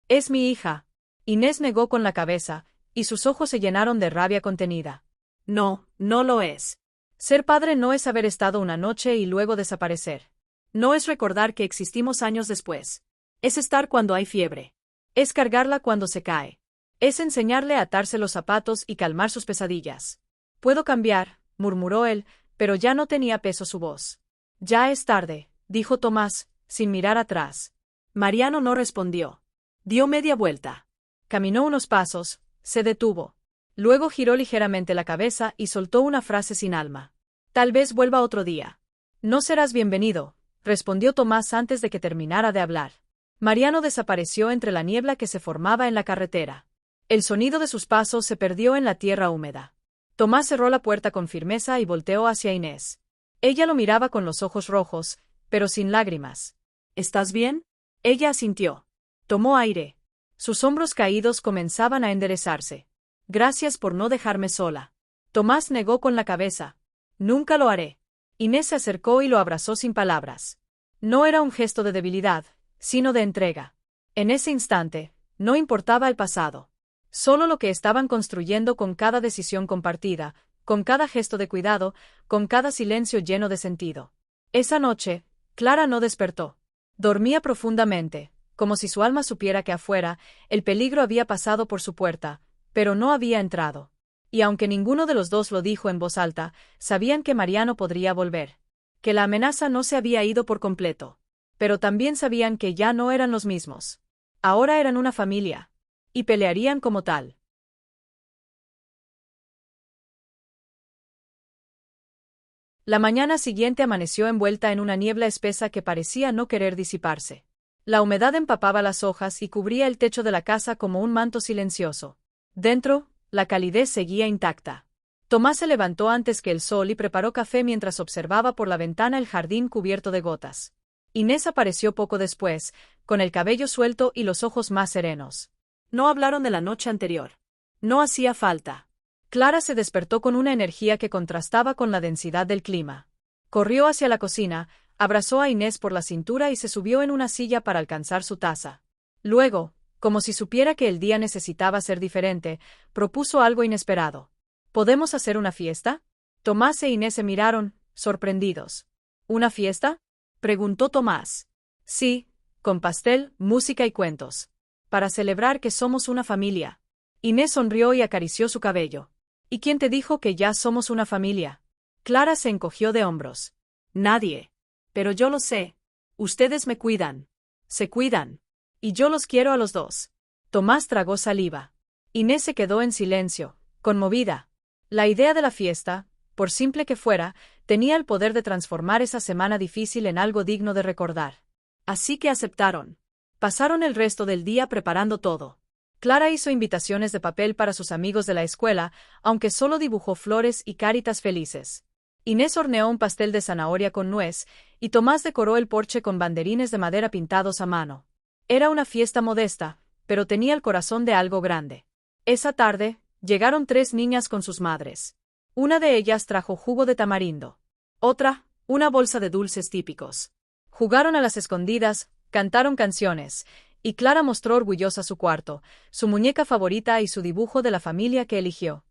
«Es mi hija». Inés negó con la cabeza, y sus ojos se llenaron de rabia contenida. «No, no lo es. Ser padre no es haber estado una noche y luego desaparecer. No es recordar que existimos años después. Es estar cuando hay fiebre. Es cargarla cuando se cae. Es enseñarle a atarse los zapatos y calmar sus pesadillas». «Puedo cambiar», murmuró él, pero ya no tenía peso su voz. «Ya es tarde», dijo Tomás, sin mirar atrás. Mariano no respondió. Dio media vuelta. Caminó unos pasos, se detuvo. Luego giró ligeramente la cabeza y soltó una frase sin alma. «Tal vez vuelva otro día». «No serás bienvenido», respondió Tomás antes de que terminara de hablar. Mariano desapareció entre la niebla que se formaba en la carretera. El sonido de sus pasos se perdió en la tierra húmeda. Tomás cerró la puerta con firmeza y volteó hacia Inés. Ella lo miraba con los ojos rojos, pero sin lágrimas. «¿Estás bien?». Ella asintió. Tomó aire. Sus hombros caídos comenzaban a enderezarse. «Gracias por no dejarme sola». Tomás negó con la cabeza. «Nunca lo haré». Inés se acercó y lo abrazó sin palabras. No era un gesto de debilidad, sino de entrega. En ese instante, no importaba el pasado. Solo lo que estaban construyendo con cada decisión compartida, con cada gesto de cuidado, con cada silencio lleno de sentido. Esa noche, Clara no despertó. Dormía profundamente, como si su alma supiera que afuera, el peligro había pasado por su puerta, pero no había entrado. Y aunque ninguno de los dos lo dijo en voz alta, sabían que Mariano podría volver. Que la amenaza no se había ido por completo. Pero también sabían que ya no eran los mismos. Ahora eran una familia. Y pelearían como tal. La mañana siguiente amaneció envuelta en una niebla espesa que parecía no querer disiparse. La humedad empapaba las hojas y cubría el techo de la casa como un manto silencioso. Dentro, la calidez seguía intacta. Tomás se levantó antes que el sol y preparó café mientras observaba por la ventana el jardín cubierto de gotas. Inés apareció poco después, con el cabello suelto y los ojos más serenos. No hablaron de la noche anterior. No hacía falta. Clara se despertó con una energía que contrastaba con la densidad del clima. Corrió hacia la cocina, abrazó a Inés por la cintura y se subió en una silla para alcanzar su taza. Luego, como si supiera que el día necesitaba ser diferente, propuso algo inesperado. ¿Podemos hacer una fiesta? Tomás e Inés se miraron, sorprendidos. ¿Una fiesta?, preguntó Tomás. Sí, con pastel, música y cuentos. Para celebrar que somos una familia. Inés sonrió y acarició su cabello. ¿Y quién te dijo que ya somos una familia? Clara se encogió de hombros. Nadie. Pero yo lo sé. Ustedes me cuidan. Se cuidan. Y yo los quiero a los dos. Tomás tragó saliva. Inés se quedó en silencio, conmovida. La idea de la fiesta, por simple que fuera, tenía el poder de transformar esa semana difícil en algo digno de recordar. Así que aceptaron. Pasaron el resto del día preparando todo. Clara hizo invitaciones de papel para sus amigos de la escuela, aunque solo dibujó flores y caritas felices. Inés horneó un pastel de zanahoria con nuez, y Tomás decoró el porche con banderines de madera pintados a mano. Era una fiesta modesta, pero tenía el corazón de algo grande. Esa tarde, llegaron 3 niñas con sus madres. Una de ellas trajo jugo de tamarindo. Otra, una bolsa de dulces típicos. Jugaron a las escondidas, cantaron canciones, y Clara mostró orgullosa su cuarto, su muñeca favorita y su dibujo de la familia que eligió.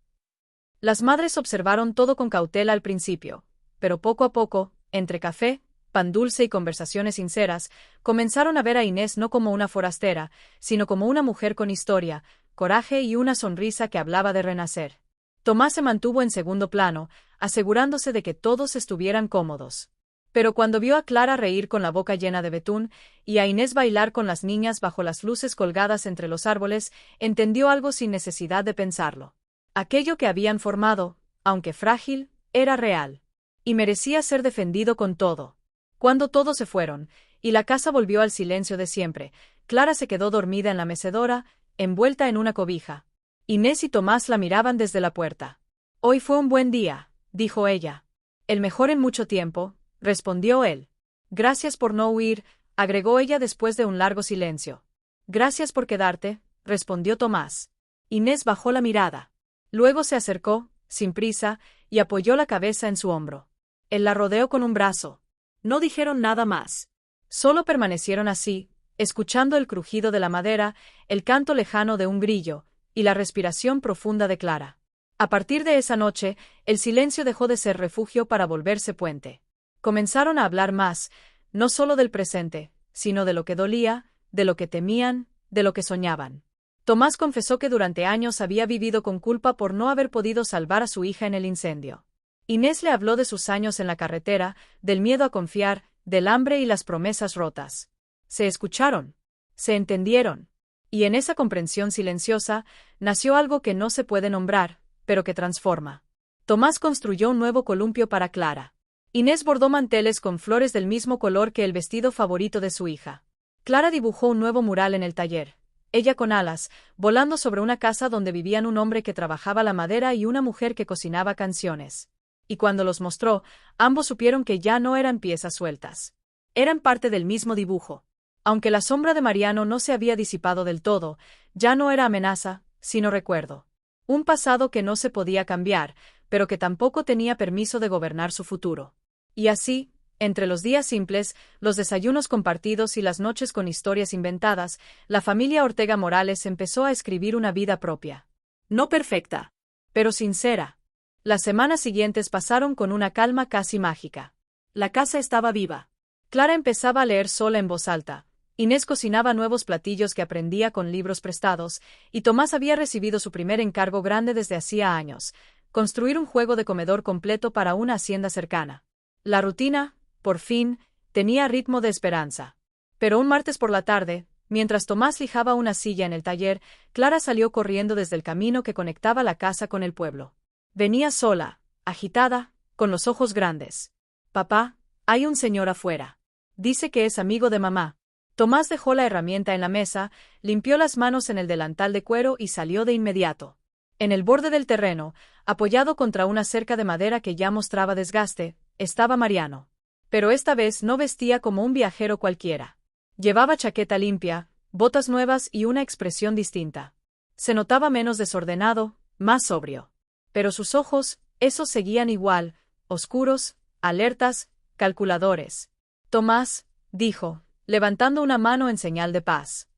Las madres observaron todo con cautela al principio, pero poco a poco, entre café, pan dulce y conversaciones sinceras, comenzaron a ver a Inés no como una forastera, sino como una mujer con historia, coraje y una sonrisa que hablaba de renacer. Tomás se mantuvo en segundo plano, asegurándose de que todos estuvieran cómodos. Pero cuando vio a Clara reír con la boca llena de betún y a Inés bailar con las niñas bajo las luces colgadas entre los árboles, entendió algo sin necesidad de pensarlo. Aquello que habían formado, aunque frágil, era real. Y merecía ser defendido con todo. Cuando todos se fueron, y la casa volvió al silencio de siempre, Clara se quedó dormida en la mecedora, envuelta en una cobija. Inés y Tomás la miraban desde la puerta. «Hoy fue un buen día», dijo ella. «El mejor en mucho tiempo», respondió él. «Gracias por no huir», agregó ella después de un largo silencio. «Gracias por quedarte», respondió Tomás. Inés bajó la mirada. Luego se acercó, sin prisa, y apoyó la cabeza en su hombro. Él la rodeó con un brazo. No dijeron nada más. Solo permanecieron así, escuchando el crujido de la madera, el canto lejano de un grillo, y la respiración profunda de Clara. A partir de esa noche, el silencio dejó de ser refugio para volverse puente. Comenzaron a hablar más, no solo del presente, sino de lo que dolía, de lo que temían, de lo que soñaban. Tomás confesó que durante años había vivido con culpa por no haber podido salvar a su hija en el incendio. Inés le habló de sus años en la carretera, del miedo a confiar, del hambre y las promesas rotas. Se escucharon. Se entendieron. Y en esa comprensión silenciosa, nació algo que no se puede nombrar, pero que transforma. Tomás construyó un nuevo columpio para Clara. Inés bordó manteles con flores del mismo color que el vestido favorito de su hija. Clara dibujó un nuevo mural en el taller. Ella con alas, volando sobre una casa donde vivían un hombre que trabajaba la madera y una mujer que cocinaba canciones. Y cuando los mostró, ambos supieron que ya no eran piezas sueltas. Eran parte del mismo dibujo. Aunque la sombra de Mariano no se había disipado del todo, ya no era amenaza, sino recuerdo. Un pasado que no se podía cambiar, pero que tampoco tenía permiso de gobernar su futuro. Y así, entre los días simples, los desayunos compartidos y las noches con historias inventadas, la familia Ortega Morales empezó a escribir una vida propia. No perfecta, pero sincera. Las semanas siguientes pasaron con una calma casi mágica. La casa estaba viva. Clara empezaba a leer sola en voz alta. Inés cocinaba nuevos platillos que aprendía con libros prestados, y Tomás había recibido su primer encargo grande desde hacía años: construir un juego de comedor completo para una hacienda cercana. La rutina, por fin, tenía ritmo de esperanza. Pero un martes por la tarde, mientras Tomás lijaba una silla en el taller, Clara salió corriendo desde el camino que conectaba la casa con el pueblo. Venía sola, agitada, con los ojos grandes. «Papá, hay un señor afuera. Dice que es amigo de mamá». Tomás dejó la herramienta en la mesa, limpió las manos en el delantal de cuero y salió de inmediato. En el borde del terreno, apoyado contra una cerca de madera que ya mostraba desgaste, estaba Mariano. Pero esta vez no vestía como un viajero cualquiera. Llevaba chaqueta limpia, botas nuevas y una expresión distinta. Se notaba menos desordenado, más sobrio. Pero sus ojos, esos seguían igual, oscuros, alertas, calculadores. Tomás, dijo, levantando una mano en señal de paz.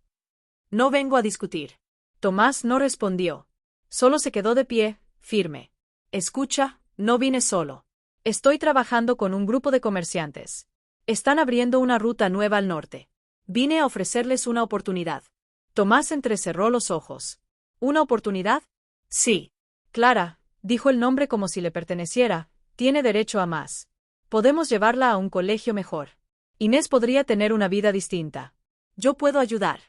No vengo a discutir. Tomás no respondió. Solo se quedó de pie, firme. Escucha, no vine solo. Estoy trabajando con un grupo de comerciantes. Están abriendo una ruta nueva al norte. Vine a ofrecerles una oportunidad. Tomás entrecerró los ojos. ¿Una oportunidad? Sí. Clara, dijo el nombre como si le perteneciera, tiene derecho a más. Podemos llevarla a un colegio mejor. Inés podría tener una vida distinta. Yo puedo ayudar.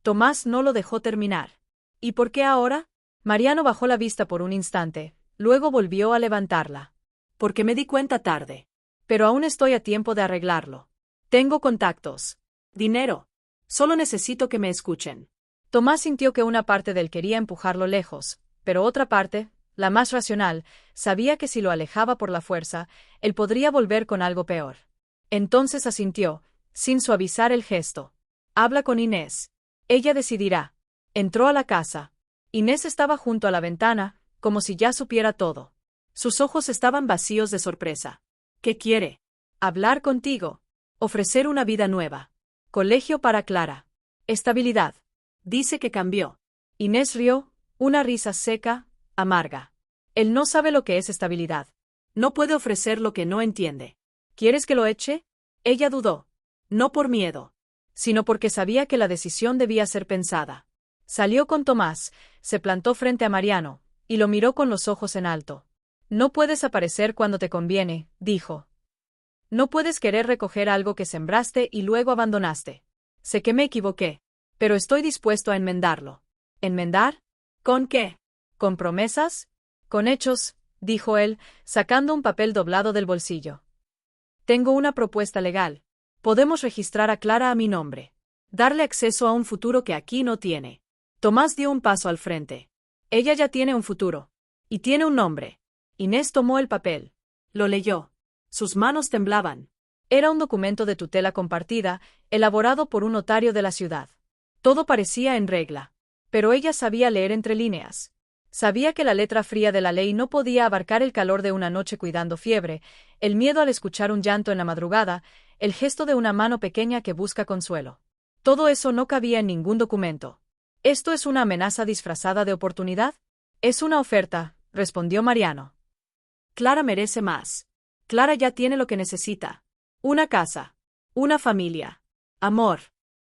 Tomás no lo dejó terminar. ¿Y por qué ahora? Mariano bajó la vista por un instante, luego volvió a levantarla. Porque me di cuenta tarde. Pero aún estoy a tiempo de arreglarlo. Tengo contactos. Dinero. Solo necesito que me escuchen. Tomás sintió que una parte de él quería empujarlo lejos, pero otra parte, la más racional, sabía que si lo alejaba por la fuerza, él podría volver con algo peor. Entonces asintió, sin suavizar el gesto. Habla con Inés. Ella decidirá. Entró a la casa. Inés estaba junto a la ventana, como si ya supiera todo. Sus ojos estaban vacíos de sorpresa. ¿Qué quiere? Hablar contigo. Ofrecer una vida nueva. Colegio para Clara. Estabilidad. Dice que cambió. Inés rió, una risa seca, amarga. Él no sabe lo que es estabilidad. No puede ofrecer lo que no entiende. ¿Quieres que lo eche? Ella dudó. No por miedo, sino porque sabía que la decisión debía ser pensada. Salió con Tomás, se plantó frente a Mariano, y lo miró con los ojos en alto. No puedes aparecer cuando te conviene, dijo. No puedes querer recoger algo que sembraste y luego abandonaste. Sé que me equivoqué, pero estoy dispuesto a enmendarlo. ¿Enmendar? ¿Con qué? ¿Con promesas? Con hechos, dijo él, sacando un papel doblado del bolsillo. Tengo una propuesta legal. Podemos registrar a Clara a mi nombre. Darle acceso a un futuro que aquí no tiene. Tomás dio un paso al frente. Ella ya tiene un futuro. Y tiene un nombre. Inés tomó el papel. Lo leyó. Sus manos temblaban. Era un documento de tutela compartida, elaborado por un notario de la ciudad. Todo parecía en regla. Pero ella sabía leer entre líneas. Sabía que la letra fría de la ley no podía abarcar el calor de una noche cuidando fiebre, el miedo al escuchar un llanto en la madrugada, el gesto de una mano pequeña que busca consuelo. Todo eso no cabía en ningún documento. ¿Esto es una amenaza disfrazada de oportunidad? Es una oferta, respondió Mariano. Clara merece más. Clara ya tiene lo que necesita. Una casa. Una familia. Amor.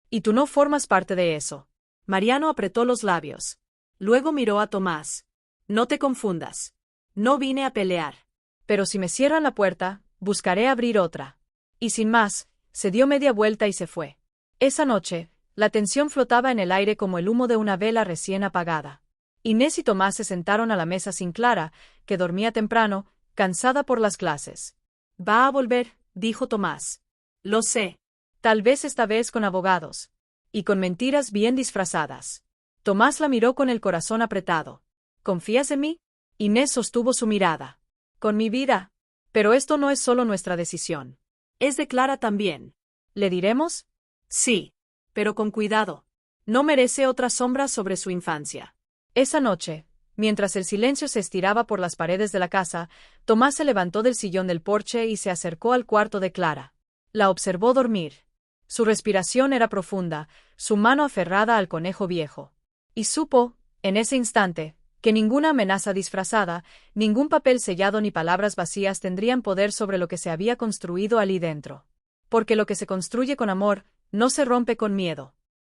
Y tú no formas parte de eso. Mariano apretó los labios. Luego miró a Tomás. No te confundas. No vine a pelear. Pero si me cierran la puerta, buscaré abrir otra. Y sin más, se dio media vuelta y se fue. Esa noche, la tensión flotaba en el aire como el humo de una vela recién apagada. Inés y Tomás se sentaron a la mesa sin Clara, que dormía temprano, cansada por las clases. Va a volver, dijo Tomás. Lo sé. Tal vez esta vez con abogados. Y con mentiras bien disfrazadas. Tomás la miró con el corazón apretado. ¿Confías en mí? Inés sostuvo su mirada. Con mi vida. Pero esto no es solo nuestra decisión. Es de Clara también. ¿Le diremos? Sí. Pero con cuidado. No merece otra sombra sobre su infancia. Esa noche, mientras el silencio se estiraba por las paredes de la casa, Tomás se levantó del sillón del porche y se acercó al cuarto de Clara. La observó dormir. Su respiración era profunda, su mano aferrada al conejo viejo. Y supo, en ese instante, que ninguna amenaza disfrazada, ningún papel sellado ni palabras vacías tendrían poder sobre lo que se había construido allí dentro. Porque lo que se construye con amor, no se rompe con miedo.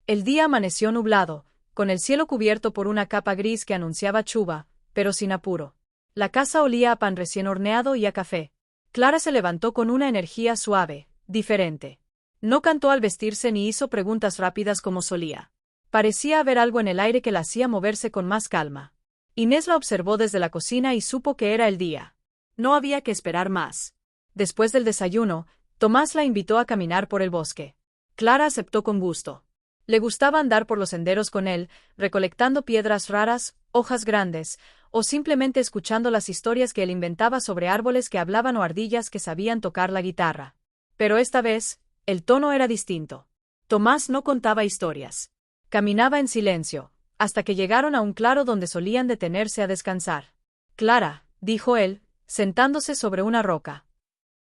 El día amaneció nublado, con el cielo cubierto por una capa gris que anunciaba chuva, pero sin apuro. La casa olía a pan recién horneado y a café. Clara se levantó con una energía suave, diferente. No cantó al vestirse ni hizo preguntas rápidas como solía. Parecía haber algo en el aire que la hacía moverse con más calma. Inés la observó desde la cocina y supo que era el día. No había que esperar más. Después del desayuno, Tomás la invitó a caminar por el bosque. Clara aceptó con gusto. Le gustaba andar por los senderos con él, recolectando piedras raras, hojas grandes, o simplemente escuchando las historias que él inventaba sobre árboles que hablaban o ardillas que sabían tocar la guitarra. Pero esta vez, el tono era distinto. Tomás no contaba historias. Caminaba en silencio, hasta que llegaron a un claro donde solían detenerse a descansar. Clara, dijo él, sentándose sobre una roca.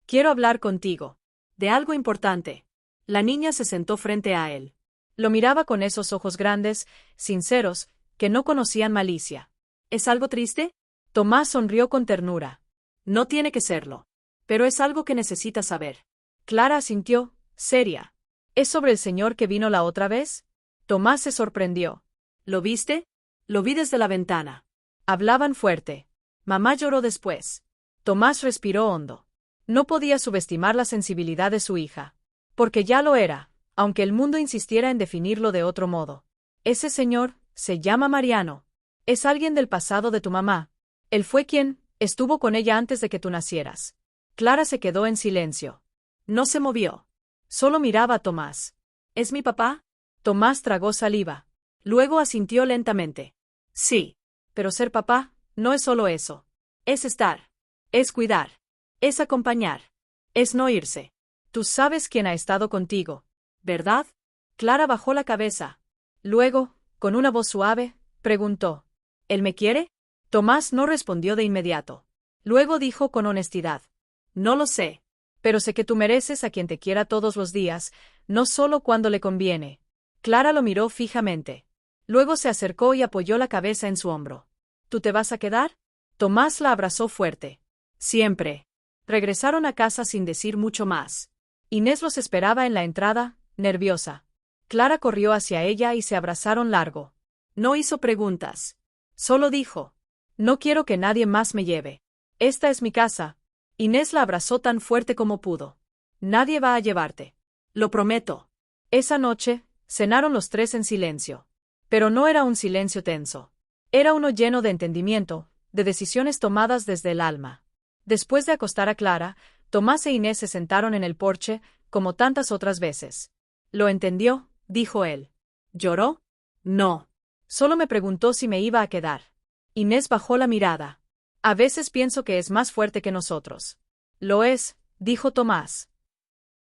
Quiero hablar contigo. De algo importante. La niña se sentó frente a él. Lo miraba con esos ojos grandes, sinceros, que no conocían malicia. ¿Es algo triste? Tomás sonrió con ternura. No tiene que serlo. Pero es algo que necesitas saber. Clara asintió, seria. ¿Es sobre el señor que vino la otra vez? Tomás se sorprendió. ¿Lo viste? Lo vi desde la ventana. Hablaban fuerte. Mamá lloró después. Tomás respiró hondo. No podía subestimar la sensibilidad de su hija. Porque ya lo era, aunque el mundo insistiera en definirlo de otro modo. Ese señor se llama Mariano. Es alguien del pasado de tu mamá. Él fue quien estuvo con ella antes de que tú nacieras. Clara se quedó en silencio. No se movió. Solo miraba a Tomás. ¿Es mi papá? Tomás tragó saliva. Luego asintió lentamente. Sí. Pero ser papá no es solo eso. Es estar. Es cuidar. Es acompañar. Es no irse. Tú sabes quién ha estado contigo, ¿verdad? Clara bajó la cabeza. Luego, con una voz suave, preguntó. ¿Él me quiere? Tomás no respondió de inmediato. Luego dijo con honestidad. No lo sé. Pero sé que tú mereces a quien te quiera todos los días, no solo cuando le conviene. Clara lo miró fijamente. Luego se acercó y apoyó la cabeza en su hombro. ¿Tú te vas a quedar? Tomás la abrazó fuerte. Siempre. Regresaron a casa sin decir mucho más. Inés los esperaba en la entrada, nerviosa. Clara corrió hacia ella y se abrazaron largo. No hizo preguntas. Solo dijo. No quiero que nadie más me lleve. Esta es mi casa. Inés la abrazó tan fuerte como pudo. Nadie va a llevarte. Lo prometo. Esa noche, cenaron los tres en silencio. Pero no era un silencio tenso. Era uno lleno de entendimiento, de decisiones tomadas desde el alma. Después de acostar a Clara, Tomás e Inés se sentaron en el porche, como tantas otras veces. Lo entendió, dijo él. ¿Lloró? No. Solo me preguntó si me iba a quedar. Inés bajó la mirada. A veces pienso que es más fuerte que nosotros. Lo es, dijo Tomás.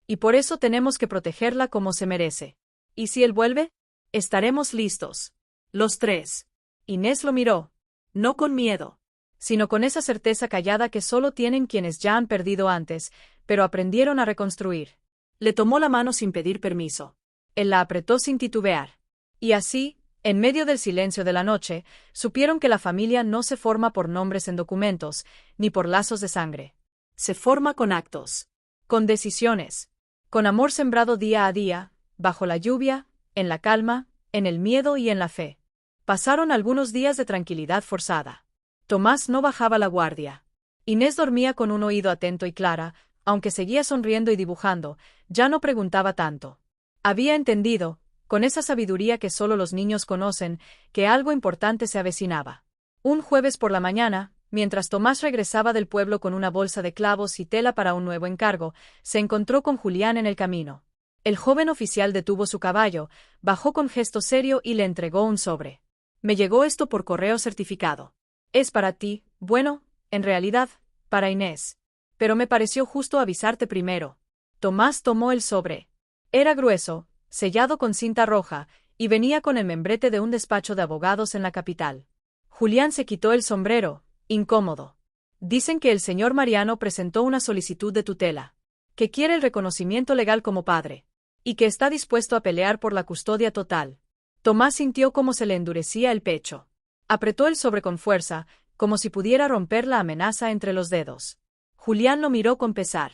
Y por eso tenemos que protegerla como se merece. ¿Y si él vuelve? Estaremos listos. Los tres. Inés lo miró. No con miedo, sino con esa certeza callada que solo tienen quienes ya han perdido antes, pero aprendieron a reconstruir. Le tomó la mano sin pedir permiso. Él la apretó sin titubear. Y así, en medio del silencio de la noche, supieron que la familia no se forma por nombres en documentos, ni por lazos de sangre. Se forma con actos. Con decisiones. Con amor sembrado día a día, bajo la lluvia, en la calma, en el miedo y en la fe. Pasaron algunos días de tranquilidad forzada. Tomás no bajaba la guardia. Inés dormía con un oído atento y Clara, aunque seguía sonriendo y dibujando, ya no preguntaba tanto. Había entendido, con esa sabiduría que solo los niños conocen, que algo importante se avecinaba. Un jueves por la mañana, mientras Tomás regresaba del pueblo con una bolsa de clavos y tela para un nuevo encargo, se encontró con Julián en el camino. El joven oficial detuvo su caballo, bajó con gesto serio y le entregó un sobre. Me llegó esto por correo certificado. Es para ti, bueno, en realidad, para Inés. Pero me pareció justo avisarte primero. Tomás tomó el sobre. Era grueso, sellado con cinta roja, y venía con el membrete de un despacho de abogados en la capital. Julián se quitó el sombrero, incómodo. Dicen que el señor Mariano presentó una solicitud de tutela, que quiere el reconocimiento legal como padre, y que está dispuesto a pelear por la custodia total. Tomás sintió cómo se le endurecía el pecho. Apretó el sobre con fuerza, como si pudiera romper la amenaza entre los dedos. Julián lo miró con pesar.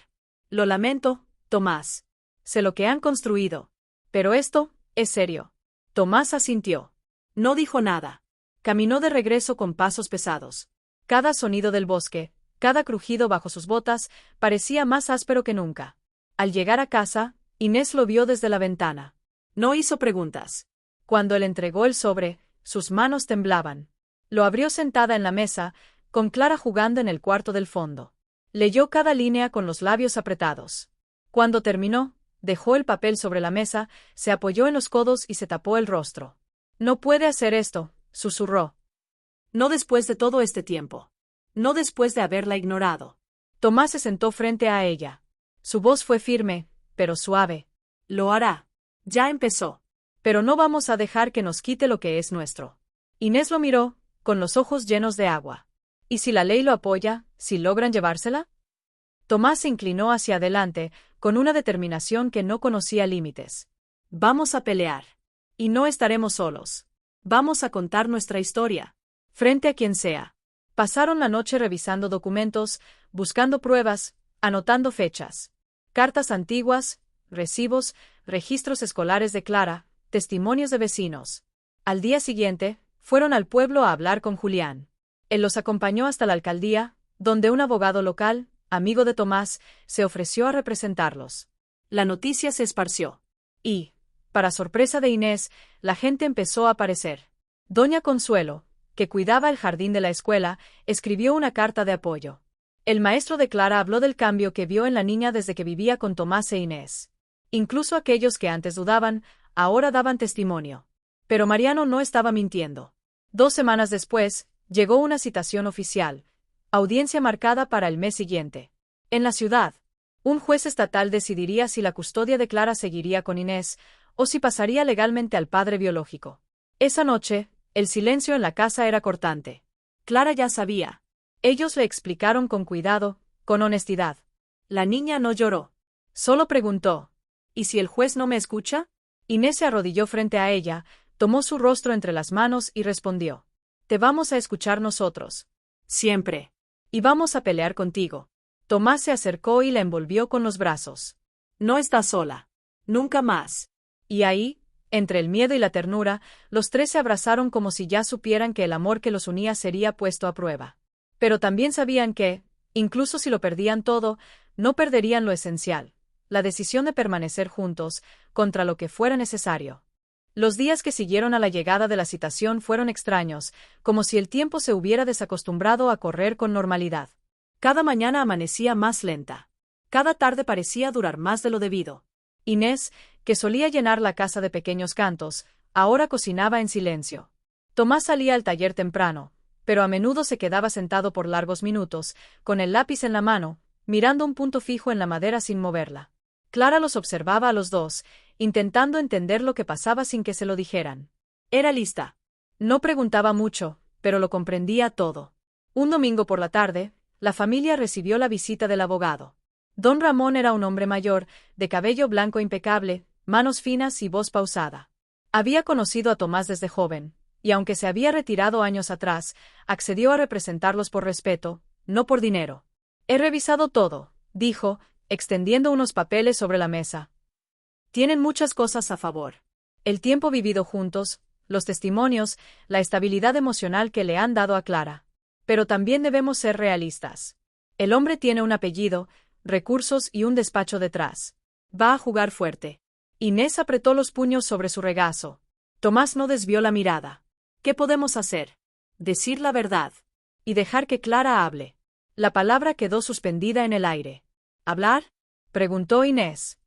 Lo lamento, Tomás. Sé lo que han construido. Pero esto es serio. Tomás asintió. No dijo nada. Caminó de regreso con pasos pesados. Cada sonido del bosque, cada crujido bajo sus botas, parecía más áspero que nunca. Al llegar a casa, Inés lo vio desde la ventana. No hizo preguntas. Cuando él entregó el sobre, sus manos temblaban. Lo abrió sentada en la mesa, con Clara jugando en el cuarto del fondo. Leyó cada línea con los labios apretados. Cuando terminó, Dejó el papel sobre la mesa, se apoyó en los codos y se tapó el rostro. No puede hacer esto, susurró. No después de todo este tiempo. No después de haberla ignorado. Tomás se sentó frente a ella. Su voz fue firme, pero suave. Lo hará. Ya empezó. Pero no vamos a dejar que nos quite lo que es nuestro. Inés lo miró, con los ojos llenos de agua. ¿Y si la ley lo apoya, si logran llevársela? Tomás se inclinó hacia adelante, con una determinación que no conocía límites. Vamos a pelear. Y no estaremos solos. Vamos a contar nuestra historia. Frente a quien sea. Pasaron la noche revisando documentos, buscando pruebas, anotando fechas. Cartas antiguas, recibos, registros escolares de Clara, testimonios de vecinos. Al día siguiente, fueron al pueblo a hablar con Julián. Él los acompañó hasta la alcaldía, donde un abogado local, amigo de Tomás, se ofreció a representarlos. La noticia se esparció. Y, para sorpresa de Inés, la gente empezó a aparecer. Doña Consuelo, que cuidaba el jardín de la escuela, escribió una carta de apoyo. El maestro de Clara habló del cambio que vio en la niña desde que vivía con Tomás e Inés. Incluso aquellos que antes dudaban, ahora daban testimonio. Pero Mariano no estaba mintiendo. 2 semanas después, llegó una citación oficial, audiencia marcada para el mes siguiente. En la ciudad, un juez estatal decidiría si la custodia de Clara seguiría con Inés, o si pasaría legalmente al padre biológico. Esa noche, el silencio en la casa era cortante. Clara ya sabía. Ellos le explicaron con cuidado, con honestidad. La niña no lloró. Solo preguntó. ¿Y si el juez no me escucha? Inés se arrodilló frente a ella, tomó su rostro entre las manos y respondió. Te vamos a escuchar nosotros. Siempre. Y vamos a pelear contigo. Tomás se acercó y la envolvió con los brazos. No estás sola. Nunca más. Y ahí, entre el miedo y la ternura, los 3 se abrazaron como si ya supieran que el amor que los unía sería puesto a prueba. Pero también sabían que, incluso si lo perdían todo, no perderían lo esencial, la decisión de permanecer juntos, contra lo que fuera necesario. Los días que siguieron a la llegada de la citación fueron extraños, como si el tiempo se hubiera desacostumbrado a correr con normalidad. Cada mañana amanecía más lenta. Cada tarde parecía durar más de lo debido. Inés, que solía llenar la casa de pequeños cantos, ahora cocinaba en silencio. Tomás salía al taller temprano, pero a menudo se quedaba sentado por largos minutos, con el lápiz en la mano, mirando un punto fijo en la madera sin moverla. Clara los observaba a los dos, intentando entender lo que pasaba sin que se lo dijeran. Era lista. No preguntaba mucho, pero lo comprendía todo. Un domingo por la tarde, la familia recibió la visita del abogado. Don Ramón era un hombre mayor, de cabello blanco impecable, manos finas y voz pausada. Había conocido a Tomás desde joven, y aunque se había retirado años atrás, accedió a representarlos por respeto, no por dinero. He revisado todo, dijo, extendiendo unos papeles sobre la mesa. Tienen muchas cosas a favor. El tiempo vivido juntos, los testimonios, la estabilidad emocional que le han dado a Clara. Pero también debemos ser realistas. El hombre tiene un apellido, recursos y un despacho detrás. Va a jugar fuerte. Inés apretó los puños sobre su regazo. Tomás no desvió la mirada. ¿Qué podemos hacer? Decir la verdad. Y dejar que Clara hable. La palabra quedó suspendida en el aire. ¿Hablar? Preguntó Inés.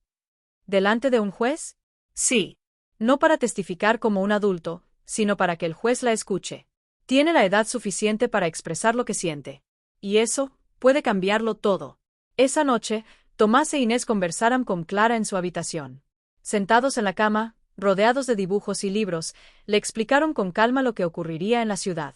¿Delante de un juez? Sí. No para testificar como un adulto, sino para que el juez la escuche. Tiene la edad suficiente para expresar lo que siente. Y eso puede cambiarlo todo. Esa noche, Tomás e Inés conversaron con Clara en su habitación. Sentados en la cama, rodeados de dibujos y libros, le explicaron con calma lo que ocurriría en la ciudad.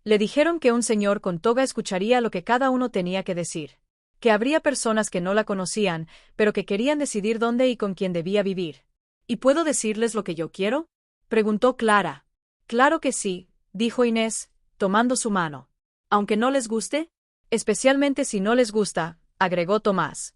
Le dijeron que un señor con toga escucharía lo que cada uno tenía que decir. Que habría personas que no la conocían, pero que querían decidir dónde y con quién debía vivir. ¿Y puedo decirles lo que yo quiero? Preguntó Clara. Claro que sí, dijo Inés, tomando su mano. ¿Aunque no les guste? Especialmente si no les gusta, agregó Tomás.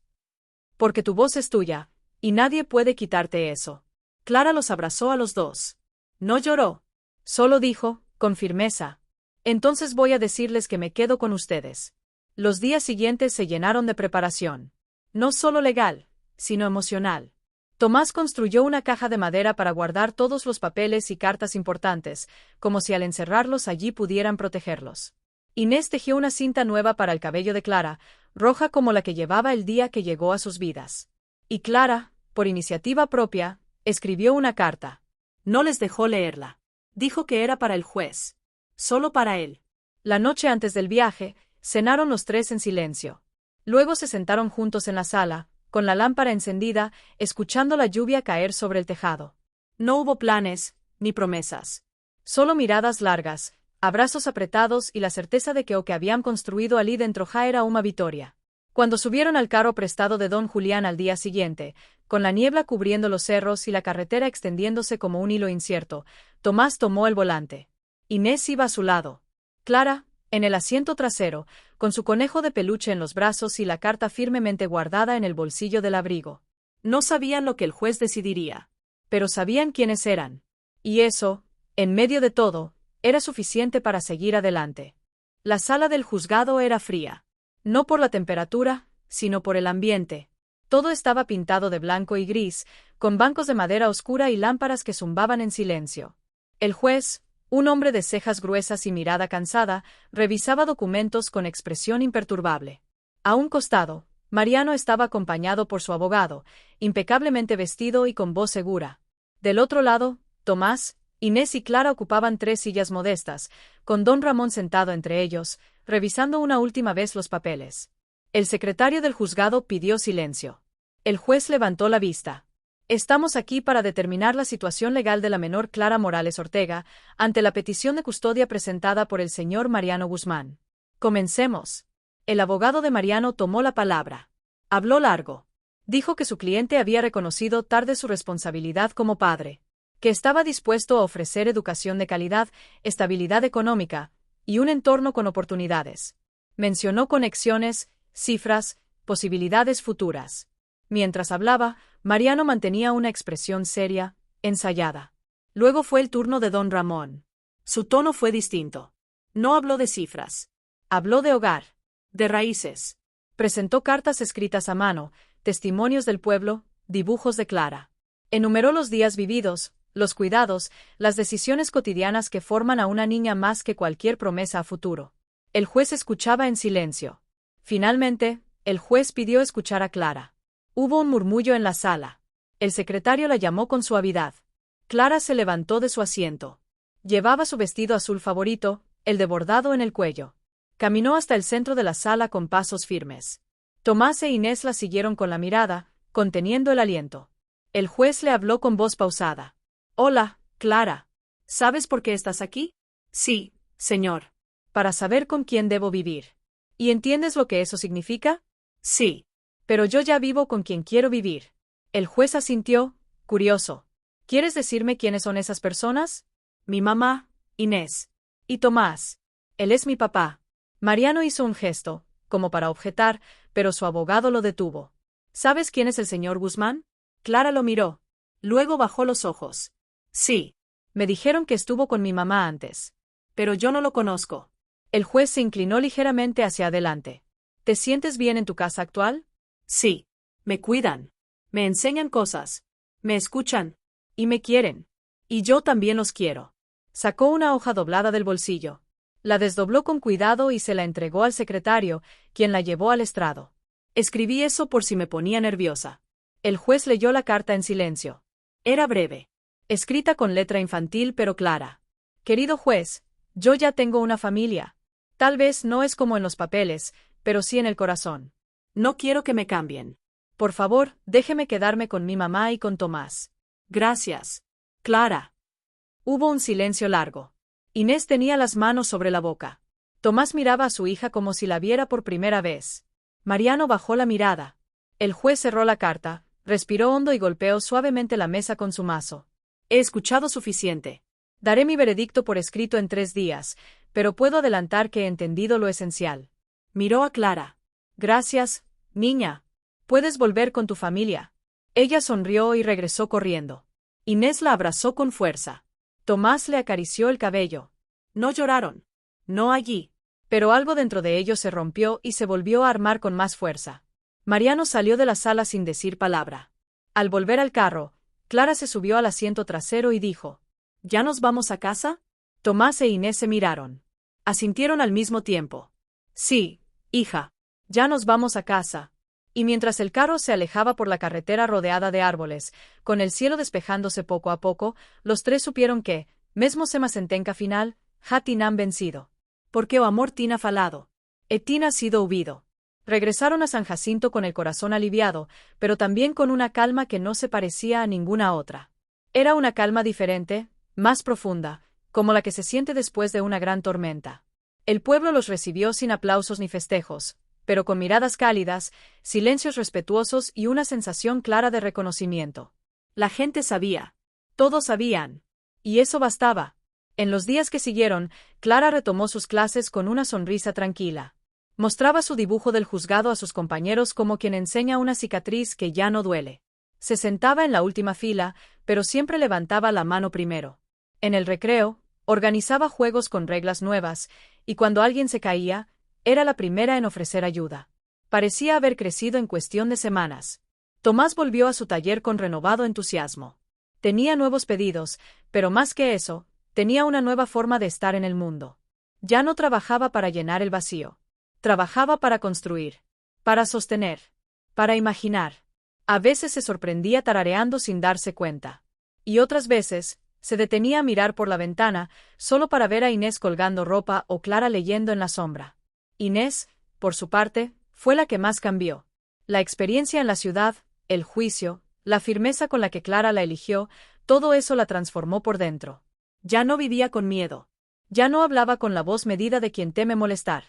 Porque tu voz es tuya, y nadie puede quitarte eso. Clara los abrazó a los dos. No lloró. Solo dijo, con firmeza. Entonces voy a decirles que me quedo con ustedes. Los días siguientes se llenaron de preparación. No solo legal, sino emocional. Tomás construyó una caja de madera para guardar todos los papeles y cartas importantes, como si al encerrarlos allí pudieran protegerlos. Inés tejió una cinta nueva para el cabello de Clara, roja como la que llevaba el día que llegó a sus vidas. Y Clara, por iniciativa propia, escribió una carta. No les dejó leerla. Dijo que era para el juez. Solo para él. La noche antes del viaje, cenaron los tres en silencio. Luego se sentaron juntos en la sala, con la lámpara encendida, escuchando la lluvia caer sobre el tejado. No hubo planes, ni promesas. Solo miradas largas, abrazos apretados y la certeza de que o que habían construido allí dentro ja era una victoria. Cuando subieron al carro prestado de don Julián al día siguiente, con la niebla cubriendo los cerros y la carretera extendiéndose como un hilo incierto, Tomás tomó el volante. Inés iba a su lado. Clara, en el asiento trasero, con su conejo de peluche en los brazos y la carta firmemente guardada en el bolsillo del abrigo. No sabían lo que el juez decidiría. Pero sabían quiénes eran. Y eso, en medio de todo, era suficiente para seguir adelante. La sala del juzgado era fría. No por la temperatura, sino por el ambiente. Todo estaba pintado de blanco y gris, con bancos de madera oscura y lámparas que zumbaban en silencio. El juez, un hombre de cejas gruesas y mirada cansada, revisaba documentos con expresión imperturbable. A un costado, Mariano estaba acompañado por su abogado, impecablemente vestido y con voz segura. Del otro lado, Tomás, Inés y Clara ocupaban tres sillas modestas, con don Ramón sentado entre ellos, revisando una última vez los papeles. El secretario del juzgado pidió silencio. El juez levantó la vista. Estamos aquí para determinar la situación legal de la menor Clara Morales Ortega, ante la petición de custodia presentada por el señor Mariano Guzmán. Comencemos. El abogado de Mariano tomó la palabra. Habló largo. Dijo que su cliente había reconocido tarde su responsabilidad como padre, que estaba dispuesto a ofrecer educación de calidad, estabilidad económica y un entorno con oportunidades. Mencionó conexiones, cifras, posibilidades futuras. Mientras hablaba, Mariano mantenía una expresión seria, ensayada. Luego fue el turno de don Ramón. Su tono fue distinto. No habló de cifras. Habló de hogar, de raíces. Presentó cartas escritas a mano, testimonios del pueblo, dibujos de Clara. Enumeró los días vividos, los cuidados, las decisiones cotidianas que forman a una niña más que cualquier promesa a futuro. El juez escuchaba en silencio. Finalmente, el juez pidió escuchar a Clara. Hubo un murmullo en la sala. El secretario la llamó con suavidad. Clara se levantó de su asiento. Llevaba su vestido azul favorito, el de bordado en el cuello. Caminó hasta el centro de la sala con pasos firmes. Tomás e Inés la siguieron con la mirada, conteniendo el aliento. El juez le habló con voz pausada. Hola, Clara. ¿Sabes por qué estás aquí? Sí, señor. Para saber con quién debo vivir. ¿Y entiendes lo que eso significa? Sí. Pero yo ya vivo con quien quiero vivir. El juez asintió, curioso. ¿Quieres decirme quiénes son esas personas? Mi mamá, Inés. Y Tomás. Él es mi papá. Mariano hizo un gesto, como para objetar, pero su abogado lo detuvo. ¿Sabes quién es el señor Guzmán? Clara lo miró. Luego bajó los ojos. Sí. Me dijeron que estuvo con mi mamá antes. Pero yo no lo conozco. El juez se inclinó ligeramente hacia adelante. ¿Te sientes bien en tu casa actual? Sí. Me cuidan. Me enseñan cosas. Me escuchan. Y me quieren. Y yo también los quiero. Sacó una hoja doblada del bolsillo. La desdobló con cuidado y se la entregó al secretario, quien la llevó al estrado. Escribí eso por si me ponía nerviosa. El juez leyó la carta en silencio. Era breve. Escrita con letra infantil pero clara. Querido juez, yo ya tengo una familia. Tal vez no es como en los papeles, pero sí en el corazón. No quiero que me cambien. Por favor, déjeme quedarme con mi mamá y con Tomás. Gracias. Clara. Hubo un silencio largo. Inés tenía las manos sobre la boca. Tomás miraba a su hija como si la viera por primera vez. Mariano bajó la mirada. El juez cerró la carta, respiró hondo y golpeó suavemente la mesa con su mazo. He escuchado suficiente. Daré mi veredicto por escrito en 3 días, pero puedo adelantar que he entendido lo esencial. Miró a Clara. Gracias, niña. Puedes volver con tu familia. Ella sonrió y regresó corriendo. Inés la abrazó con fuerza. Tomás le acarició el cabello. No lloraron. No allí. Pero algo dentro de ellos se rompió y se volvió a armar con más fuerza. Mariano salió de la sala sin decir palabra. Al volver al carro, Clara se subió al asiento trasero y dijo: ¿Ya nos vamos a casa? Tomás e Inés se miraron. Asintieron al mismo tiempo. Sí, hija. Ya nos vamos a casa. Y mientras el carro se alejaba por la carretera rodeada de árboles, con el cielo despejándose poco a poco, los tres supieron que, mesmo se masentenca final, ja tinan vencido. Porque o amor tina falado. E tina sido huido. Regresaron a San Jacinto con el corazón aliviado, pero también con una calma que no se parecía a ninguna otra. Era una calma diferente, más profunda, como la que se siente después de una gran tormenta. El pueblo los recibió sin aplausos ni festejos, pero con miradas cálidas, silencios respetuosos y una sensación clara de reconocimiento. La gente sabía. Todos sabían. Y eso bastaba. En los días que siguieron, Clara retomó sus clases con una sonrisa tranquila. Mostraba su dibujo del juzgado a sus compañeros como quien enseña una cicatriz que ya no duele. Se sentaba en la última fila, pero siempre levantaba la mano primero. En el recreo, organizaba juegos con reglas nuevas, y cuando alguien se caía, era la primera en ofrecer ayuda. Parecía haber crecido en cuestión de semanas. Tomás volvió a su taller con renovado entusiasmo. Tenía nuevos pedidos, pero más que eso, tenía una nueva forma de estar en el mundo. Ya no trabajaba para llenar el vacío. Trabajaba para construir, para sostener, para imaginar. A veces se sorprendía tarareando sin darse cuenta. Y otras veces, se detenía a mirar por la ventana, solo para ver a Inés colgando ropa o Clara leyendo en la sombra. Inés, por su parte, fue la que más cambió. La experiencia en la ciudad, el juicio, la firmeza con la que Clara la eligió, todo eso la transformó por dentro. Ya no vivía con miedo. Ya no hablaba con la voz medida de quien teme molestar.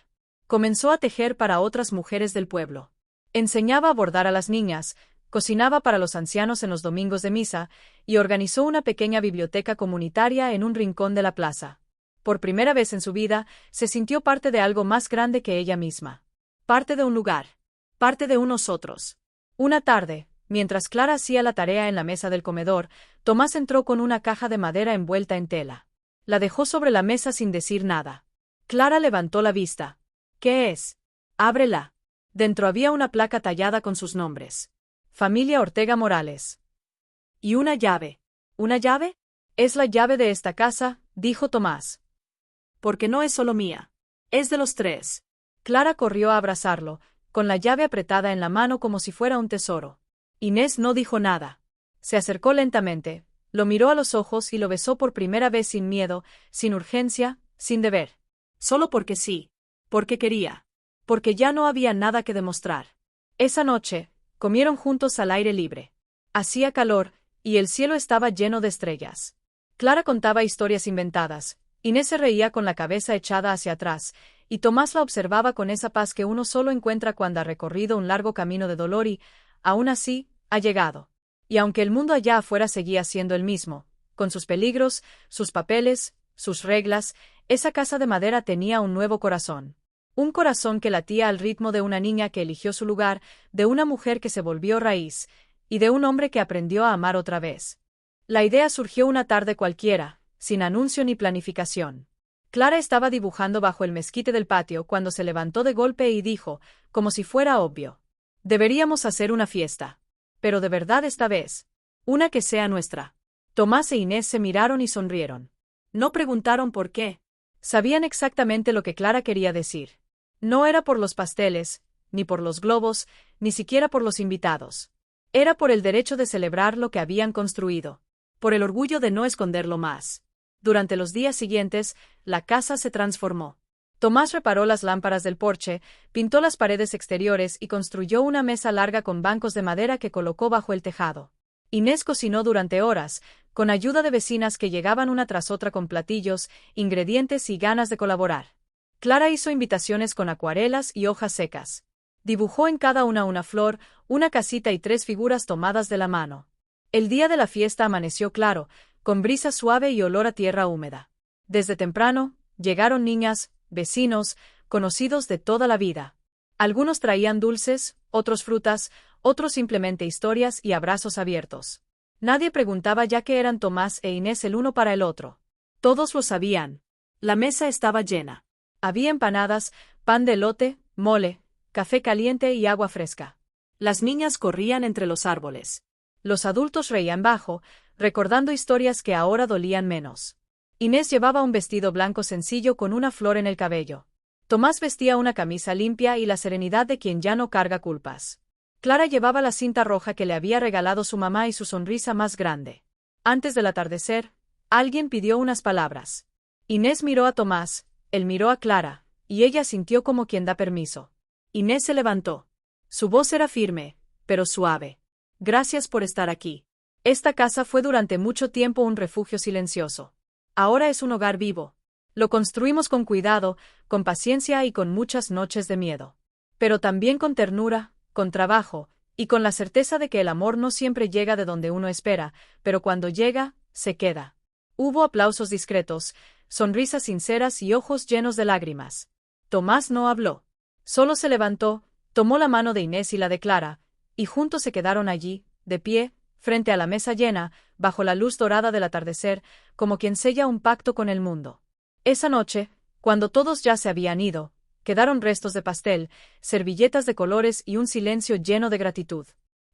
Comenzó a tejer para otras mujeres del pueblo. Enseñaba a bordar a las niñas, cocinaba para los ancianos en los domingos de misa, y organizó una pequeña biblioteca comunitaria en un rincón de la plaza. Por primera vez en su vida, se sintió parte de algo más grande que ella misma. Parte de un lugar. Parte de unos otros. Una tarde, mientras Clara hacía la tarea en la mesa del comedor, Tomás entró con una caja de madera envuelta en tela. La dejó sobre la mesa sin decir nada. Clara levantó la vista. ¿Qué es? Ábrela. Dentro había una placa tallada con sus nombres. Familia Ortega Morales. Y una llave. ¿Una llave? Es la llave de esta casa, dijo Tomás. Porque no es solo mía. Es de los tres. Clara corrió a abrazarlo, con la llave apretada en la mano como si fuera un tesoro. Inés no dijo nada. Se acercó lentamente, lo miró a los ojos y lo besó por primera vez sin miedo, sin urgencia, sin deber. Solo porque sí. Porque quería. Porque ya no había nada que demostrar. Esa noche, comieron juntos al aire libre. Hacía calor, y el cielo estaba lleno de estrellas. Clara contaba historias inventadas, Inés se reía con la cabeza echada hacia atrás, y Tomás la observaba con esa paz que uno solo encuentra cuando ha recorrido un largo camino de dolor y, aún así, ha llegado. Y aunque el mundo allá afuera seguía siendo el mismo, con sus peligros, sus papeles, sus reglas, esa casa de madera tenía un nuevo corazón. Un corazón que latía al ritmo de una niña que eligió su lugar, de una mujer que se volvió raíz, y de un hombre que aprendió a amar otra vez. La idea surgió una tarde cualquiera, sin anuncio ni planificación. Clara estaba dibujando bajo el mezquite del patio cuando se levantó de golpe y dijo, como si fuera obvio: deberíamos hacer una fiesta. Pero de verdad esta vez. Una que sea nuestra. Tomás e Inés se miraron y sonrieron. No preguntaron por qué. Sabían exactamente lo que Clara quería decir. No era por los pasteles, ni por los globos, ni siquiera por los invitados. Era por el derecho de celebrar lo que habían construido. Por el orgullo de no esconderlo más. Durante los días siguientes, la casa se transformó. Tomás reparó las lámparas del porche, pintó las paredes exteriores y construyó una mesa larga con bancos de madera que colocó bajo el tejado. Inés cocinó durante horas, con ayuda de vecinas que llegaban una tras otra con platillos, ingredientes y ganas de colaborar. Clara hizo invitaciones con acuarelas y hojas secas. Dibujó en cada una flor, una casita y 3 figuras tomadas de la mano. El día de la fiesta amaneció claro, con brisa suave y olor a tierra húmeda. Desde temprano, llegaron niñas, vecinos, conocidos de toda la vida. Algunos traían dulces, otros frutas, otros simplemente historias y abrazos abiertos. Nadie preguntaba ya que eran Tomás e Inés el uno para el otro. Todos lo sabían. La mesa estaba llena. Había empanadas, pan de elote, mole, café caliente y agua fresca. Las niñas corrían entre los árboles. Los adultos reían bajo, recordando historias que ahora dolían menos. Inés llevaba un vestido blanco sencillo con una flor en el cabello. Tomás vestía una camisa limpia y la serenidad de quien ya no carga culpas. Clara llevaba la cinta roja que le había regalado su mamá y su sonrisa más grande. Antes del atardecer, alguien pidió unas palabras. Inés miró a Tomás, él miró a Clara, y ella sintió como quien da permiso. Inés se levantó. Su voz era firme, pero suave. Gracias por estar aquí. Esta casa fue durante mucho tiempo un refugio silencioso. Ahora es un hogar vivo. Lo construimos con cuidado, con paciencia y con muchas noches de miedo. Pero también con ternura, con trabajo, y con la certeza de que el amor no siempre llega de donde uno espera, pero cuando llega, se queda. Hubo aplausos discretos, sonrisas sinceras y ojos llenos de lágrimas. Tomás no habló. Solo se levantó, tomó la mano de Inés y la de Clara, y juntos se quedaron allí, de pie, frente a la mesa llena, bajo la luz dorada del atardecer, como quien sella un pacto con el mundo. Esa noche, cuando todos ya se habían ido, quedaron restos de pastel, servilletas de colores y un silencio lleno de gratitud.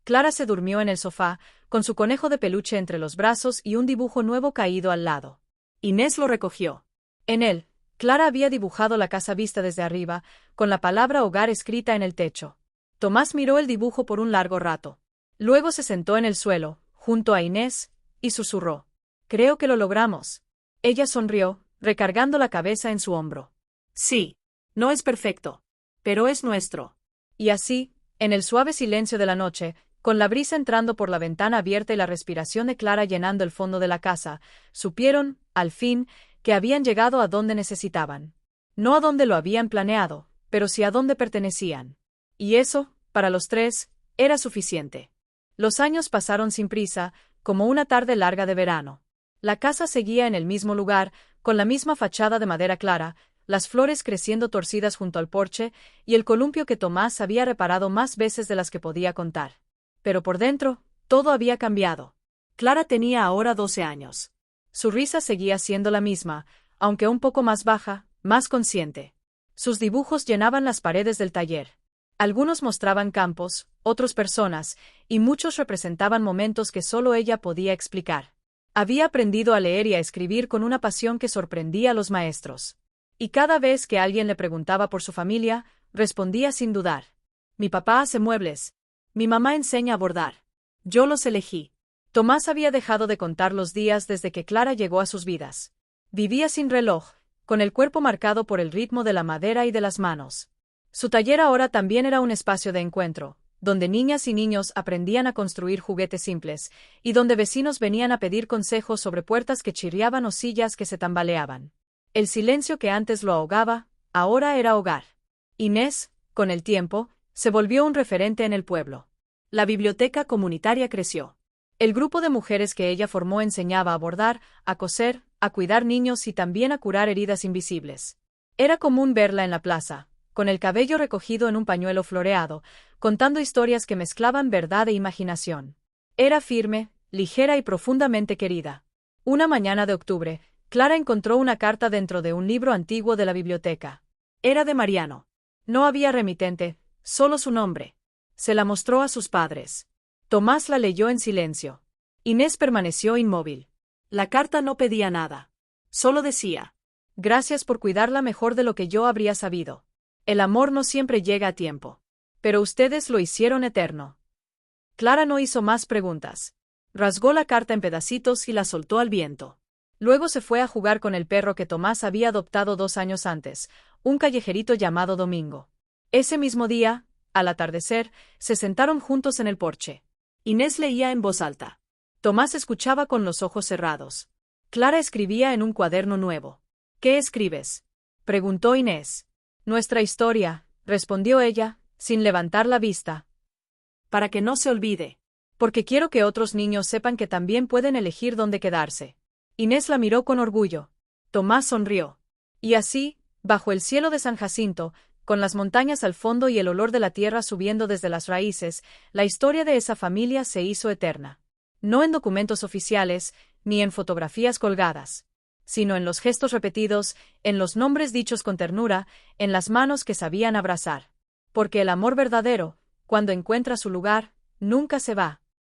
Clara se durmió en el sofá, con su conejo de peluche entre los brazos y un dibujo nuevo caído al lado. Inés lo recogió. En él, Clara había dibujado la casa vista desde arriba, con la palabra hogar escrita en el techo. Tomás miró el dibujo por un largo rato. Luego se sentó en el suelo, junto a Inés, y susurró. Creo que lo logramos. Ella sonrió, recargando la cabeza en su hombro. Sí. No es perfecto. Pero es nuestro. Y así, en el suave silencio de la noche, con la brisa entrando por la ventana abierta y la respiración de Clara llenando el fondo de la casa, supieron, al fin, que habían llegado a donde necesitaban. No a donde lo habían planeado, pero sí a donde pertenecían. Y eso, para los tres, era suficiente. Los años pasaron sin prisa, como una tarde larga de verano. La casa seguía en el mismo lugar, con la misma fachada de madera clara, las flores creciendo torcidas junto al porche, y el columpio que Tomás había reparado más veces de las que podía contar. Pero por dentro, todo había cambiado. Clara tenía ahora 12 años. Su risa seguía siendo la misma, aunque un poco más baja, más consciente. Sus dibujos llenaban las paredes del taller. Algunos mostraban campos, otros personas, y muchos representaban momentos que solo ella podía explicar. Había aprendido a leer y a escribir con una pasión que sorprendía a los maestros. Y cada vez que alguien le preguntaba por su familia, respondía sin dudar. Mi papá hace muebles. Mi mamá enseña a bordar. Yo los elegí. Tomás había dejado de contar los días desde que Clara llegó a sus vidas. Vivía sin reloj, con el cuerpo marcado por el ritmo de la madera y de las manos. Su taller ahora también era un espacio de encuentro, donde niñas y niños aprendían a construir juguetes simples, y donde vecinos venían a pedir consejos sobre puertas que chirriaban o sillas que se tambaleaban. El silencio que antes lo ahogaba, ahora era hogar. Inés, con el tiempo, se volvió un referente en el pueblo. La biblioteca comunitaria creció. El grupo de mujeres que ella formó enseñaba a bordar, a coser, a cuidar niños y también a curar heridas invisibles. Era común verla en la plaza, con el cabello recogido en un pañuelo floreado, contando historias que mezclaban verdad e imaginación. Era firme, ligera y profundamente querida. Una mañana de octubre, Clara encontró una carta dentro de un libro antiguo de la biblioteca. Era de Mariano. No había remitente, solo su nombre. Se la mostró a sus padres. Tomás la leyó en silencio. Inés permaneció inmóvil. La carta no pedía nada. Solo decía: gracias por cuidarla mejor de lo que yo habría sabido. El amor no siempre llega a tiempo. Pero ustedes lo hicieron eterno. Clara no hizo más preguntas. Rasgó la carta en pedacitos y la soltó al viento. Luego se fue a jugar con el perro que Tomás había adoptado 2 años antes, un callejerito llamado Domingo. Ese mismo día, al atardecer, se sentaron juntos en el porche. Inés leía en voz alta. Tomás escuchaba con los ojos cerrados. Clara escribía en un cuaderno nuevo. ¿Qué escribes?, preguntó Inés. Nuestra historia, respondió ella, sin levantar la vista. Para que no se olvide. Porque quiero que otros niños sepan que también pueden elegir dónde quedarse. Inés la miró con orgullo. Tomás sonrió. Y así, bajo el cielo de San Jacinto, con las montañas al fondo y el olor de la tierra subiendo desde las raíces, la historia de esa familia se hizo eterna. No en documentos oficiales, ni en fotografías colgadas, sino en los gestos repetidos, en los nombres dichos con ternura, en las manos que sabían abrazar. Porque el amor verdadero, cuando encuentra su lugar, nunca se va.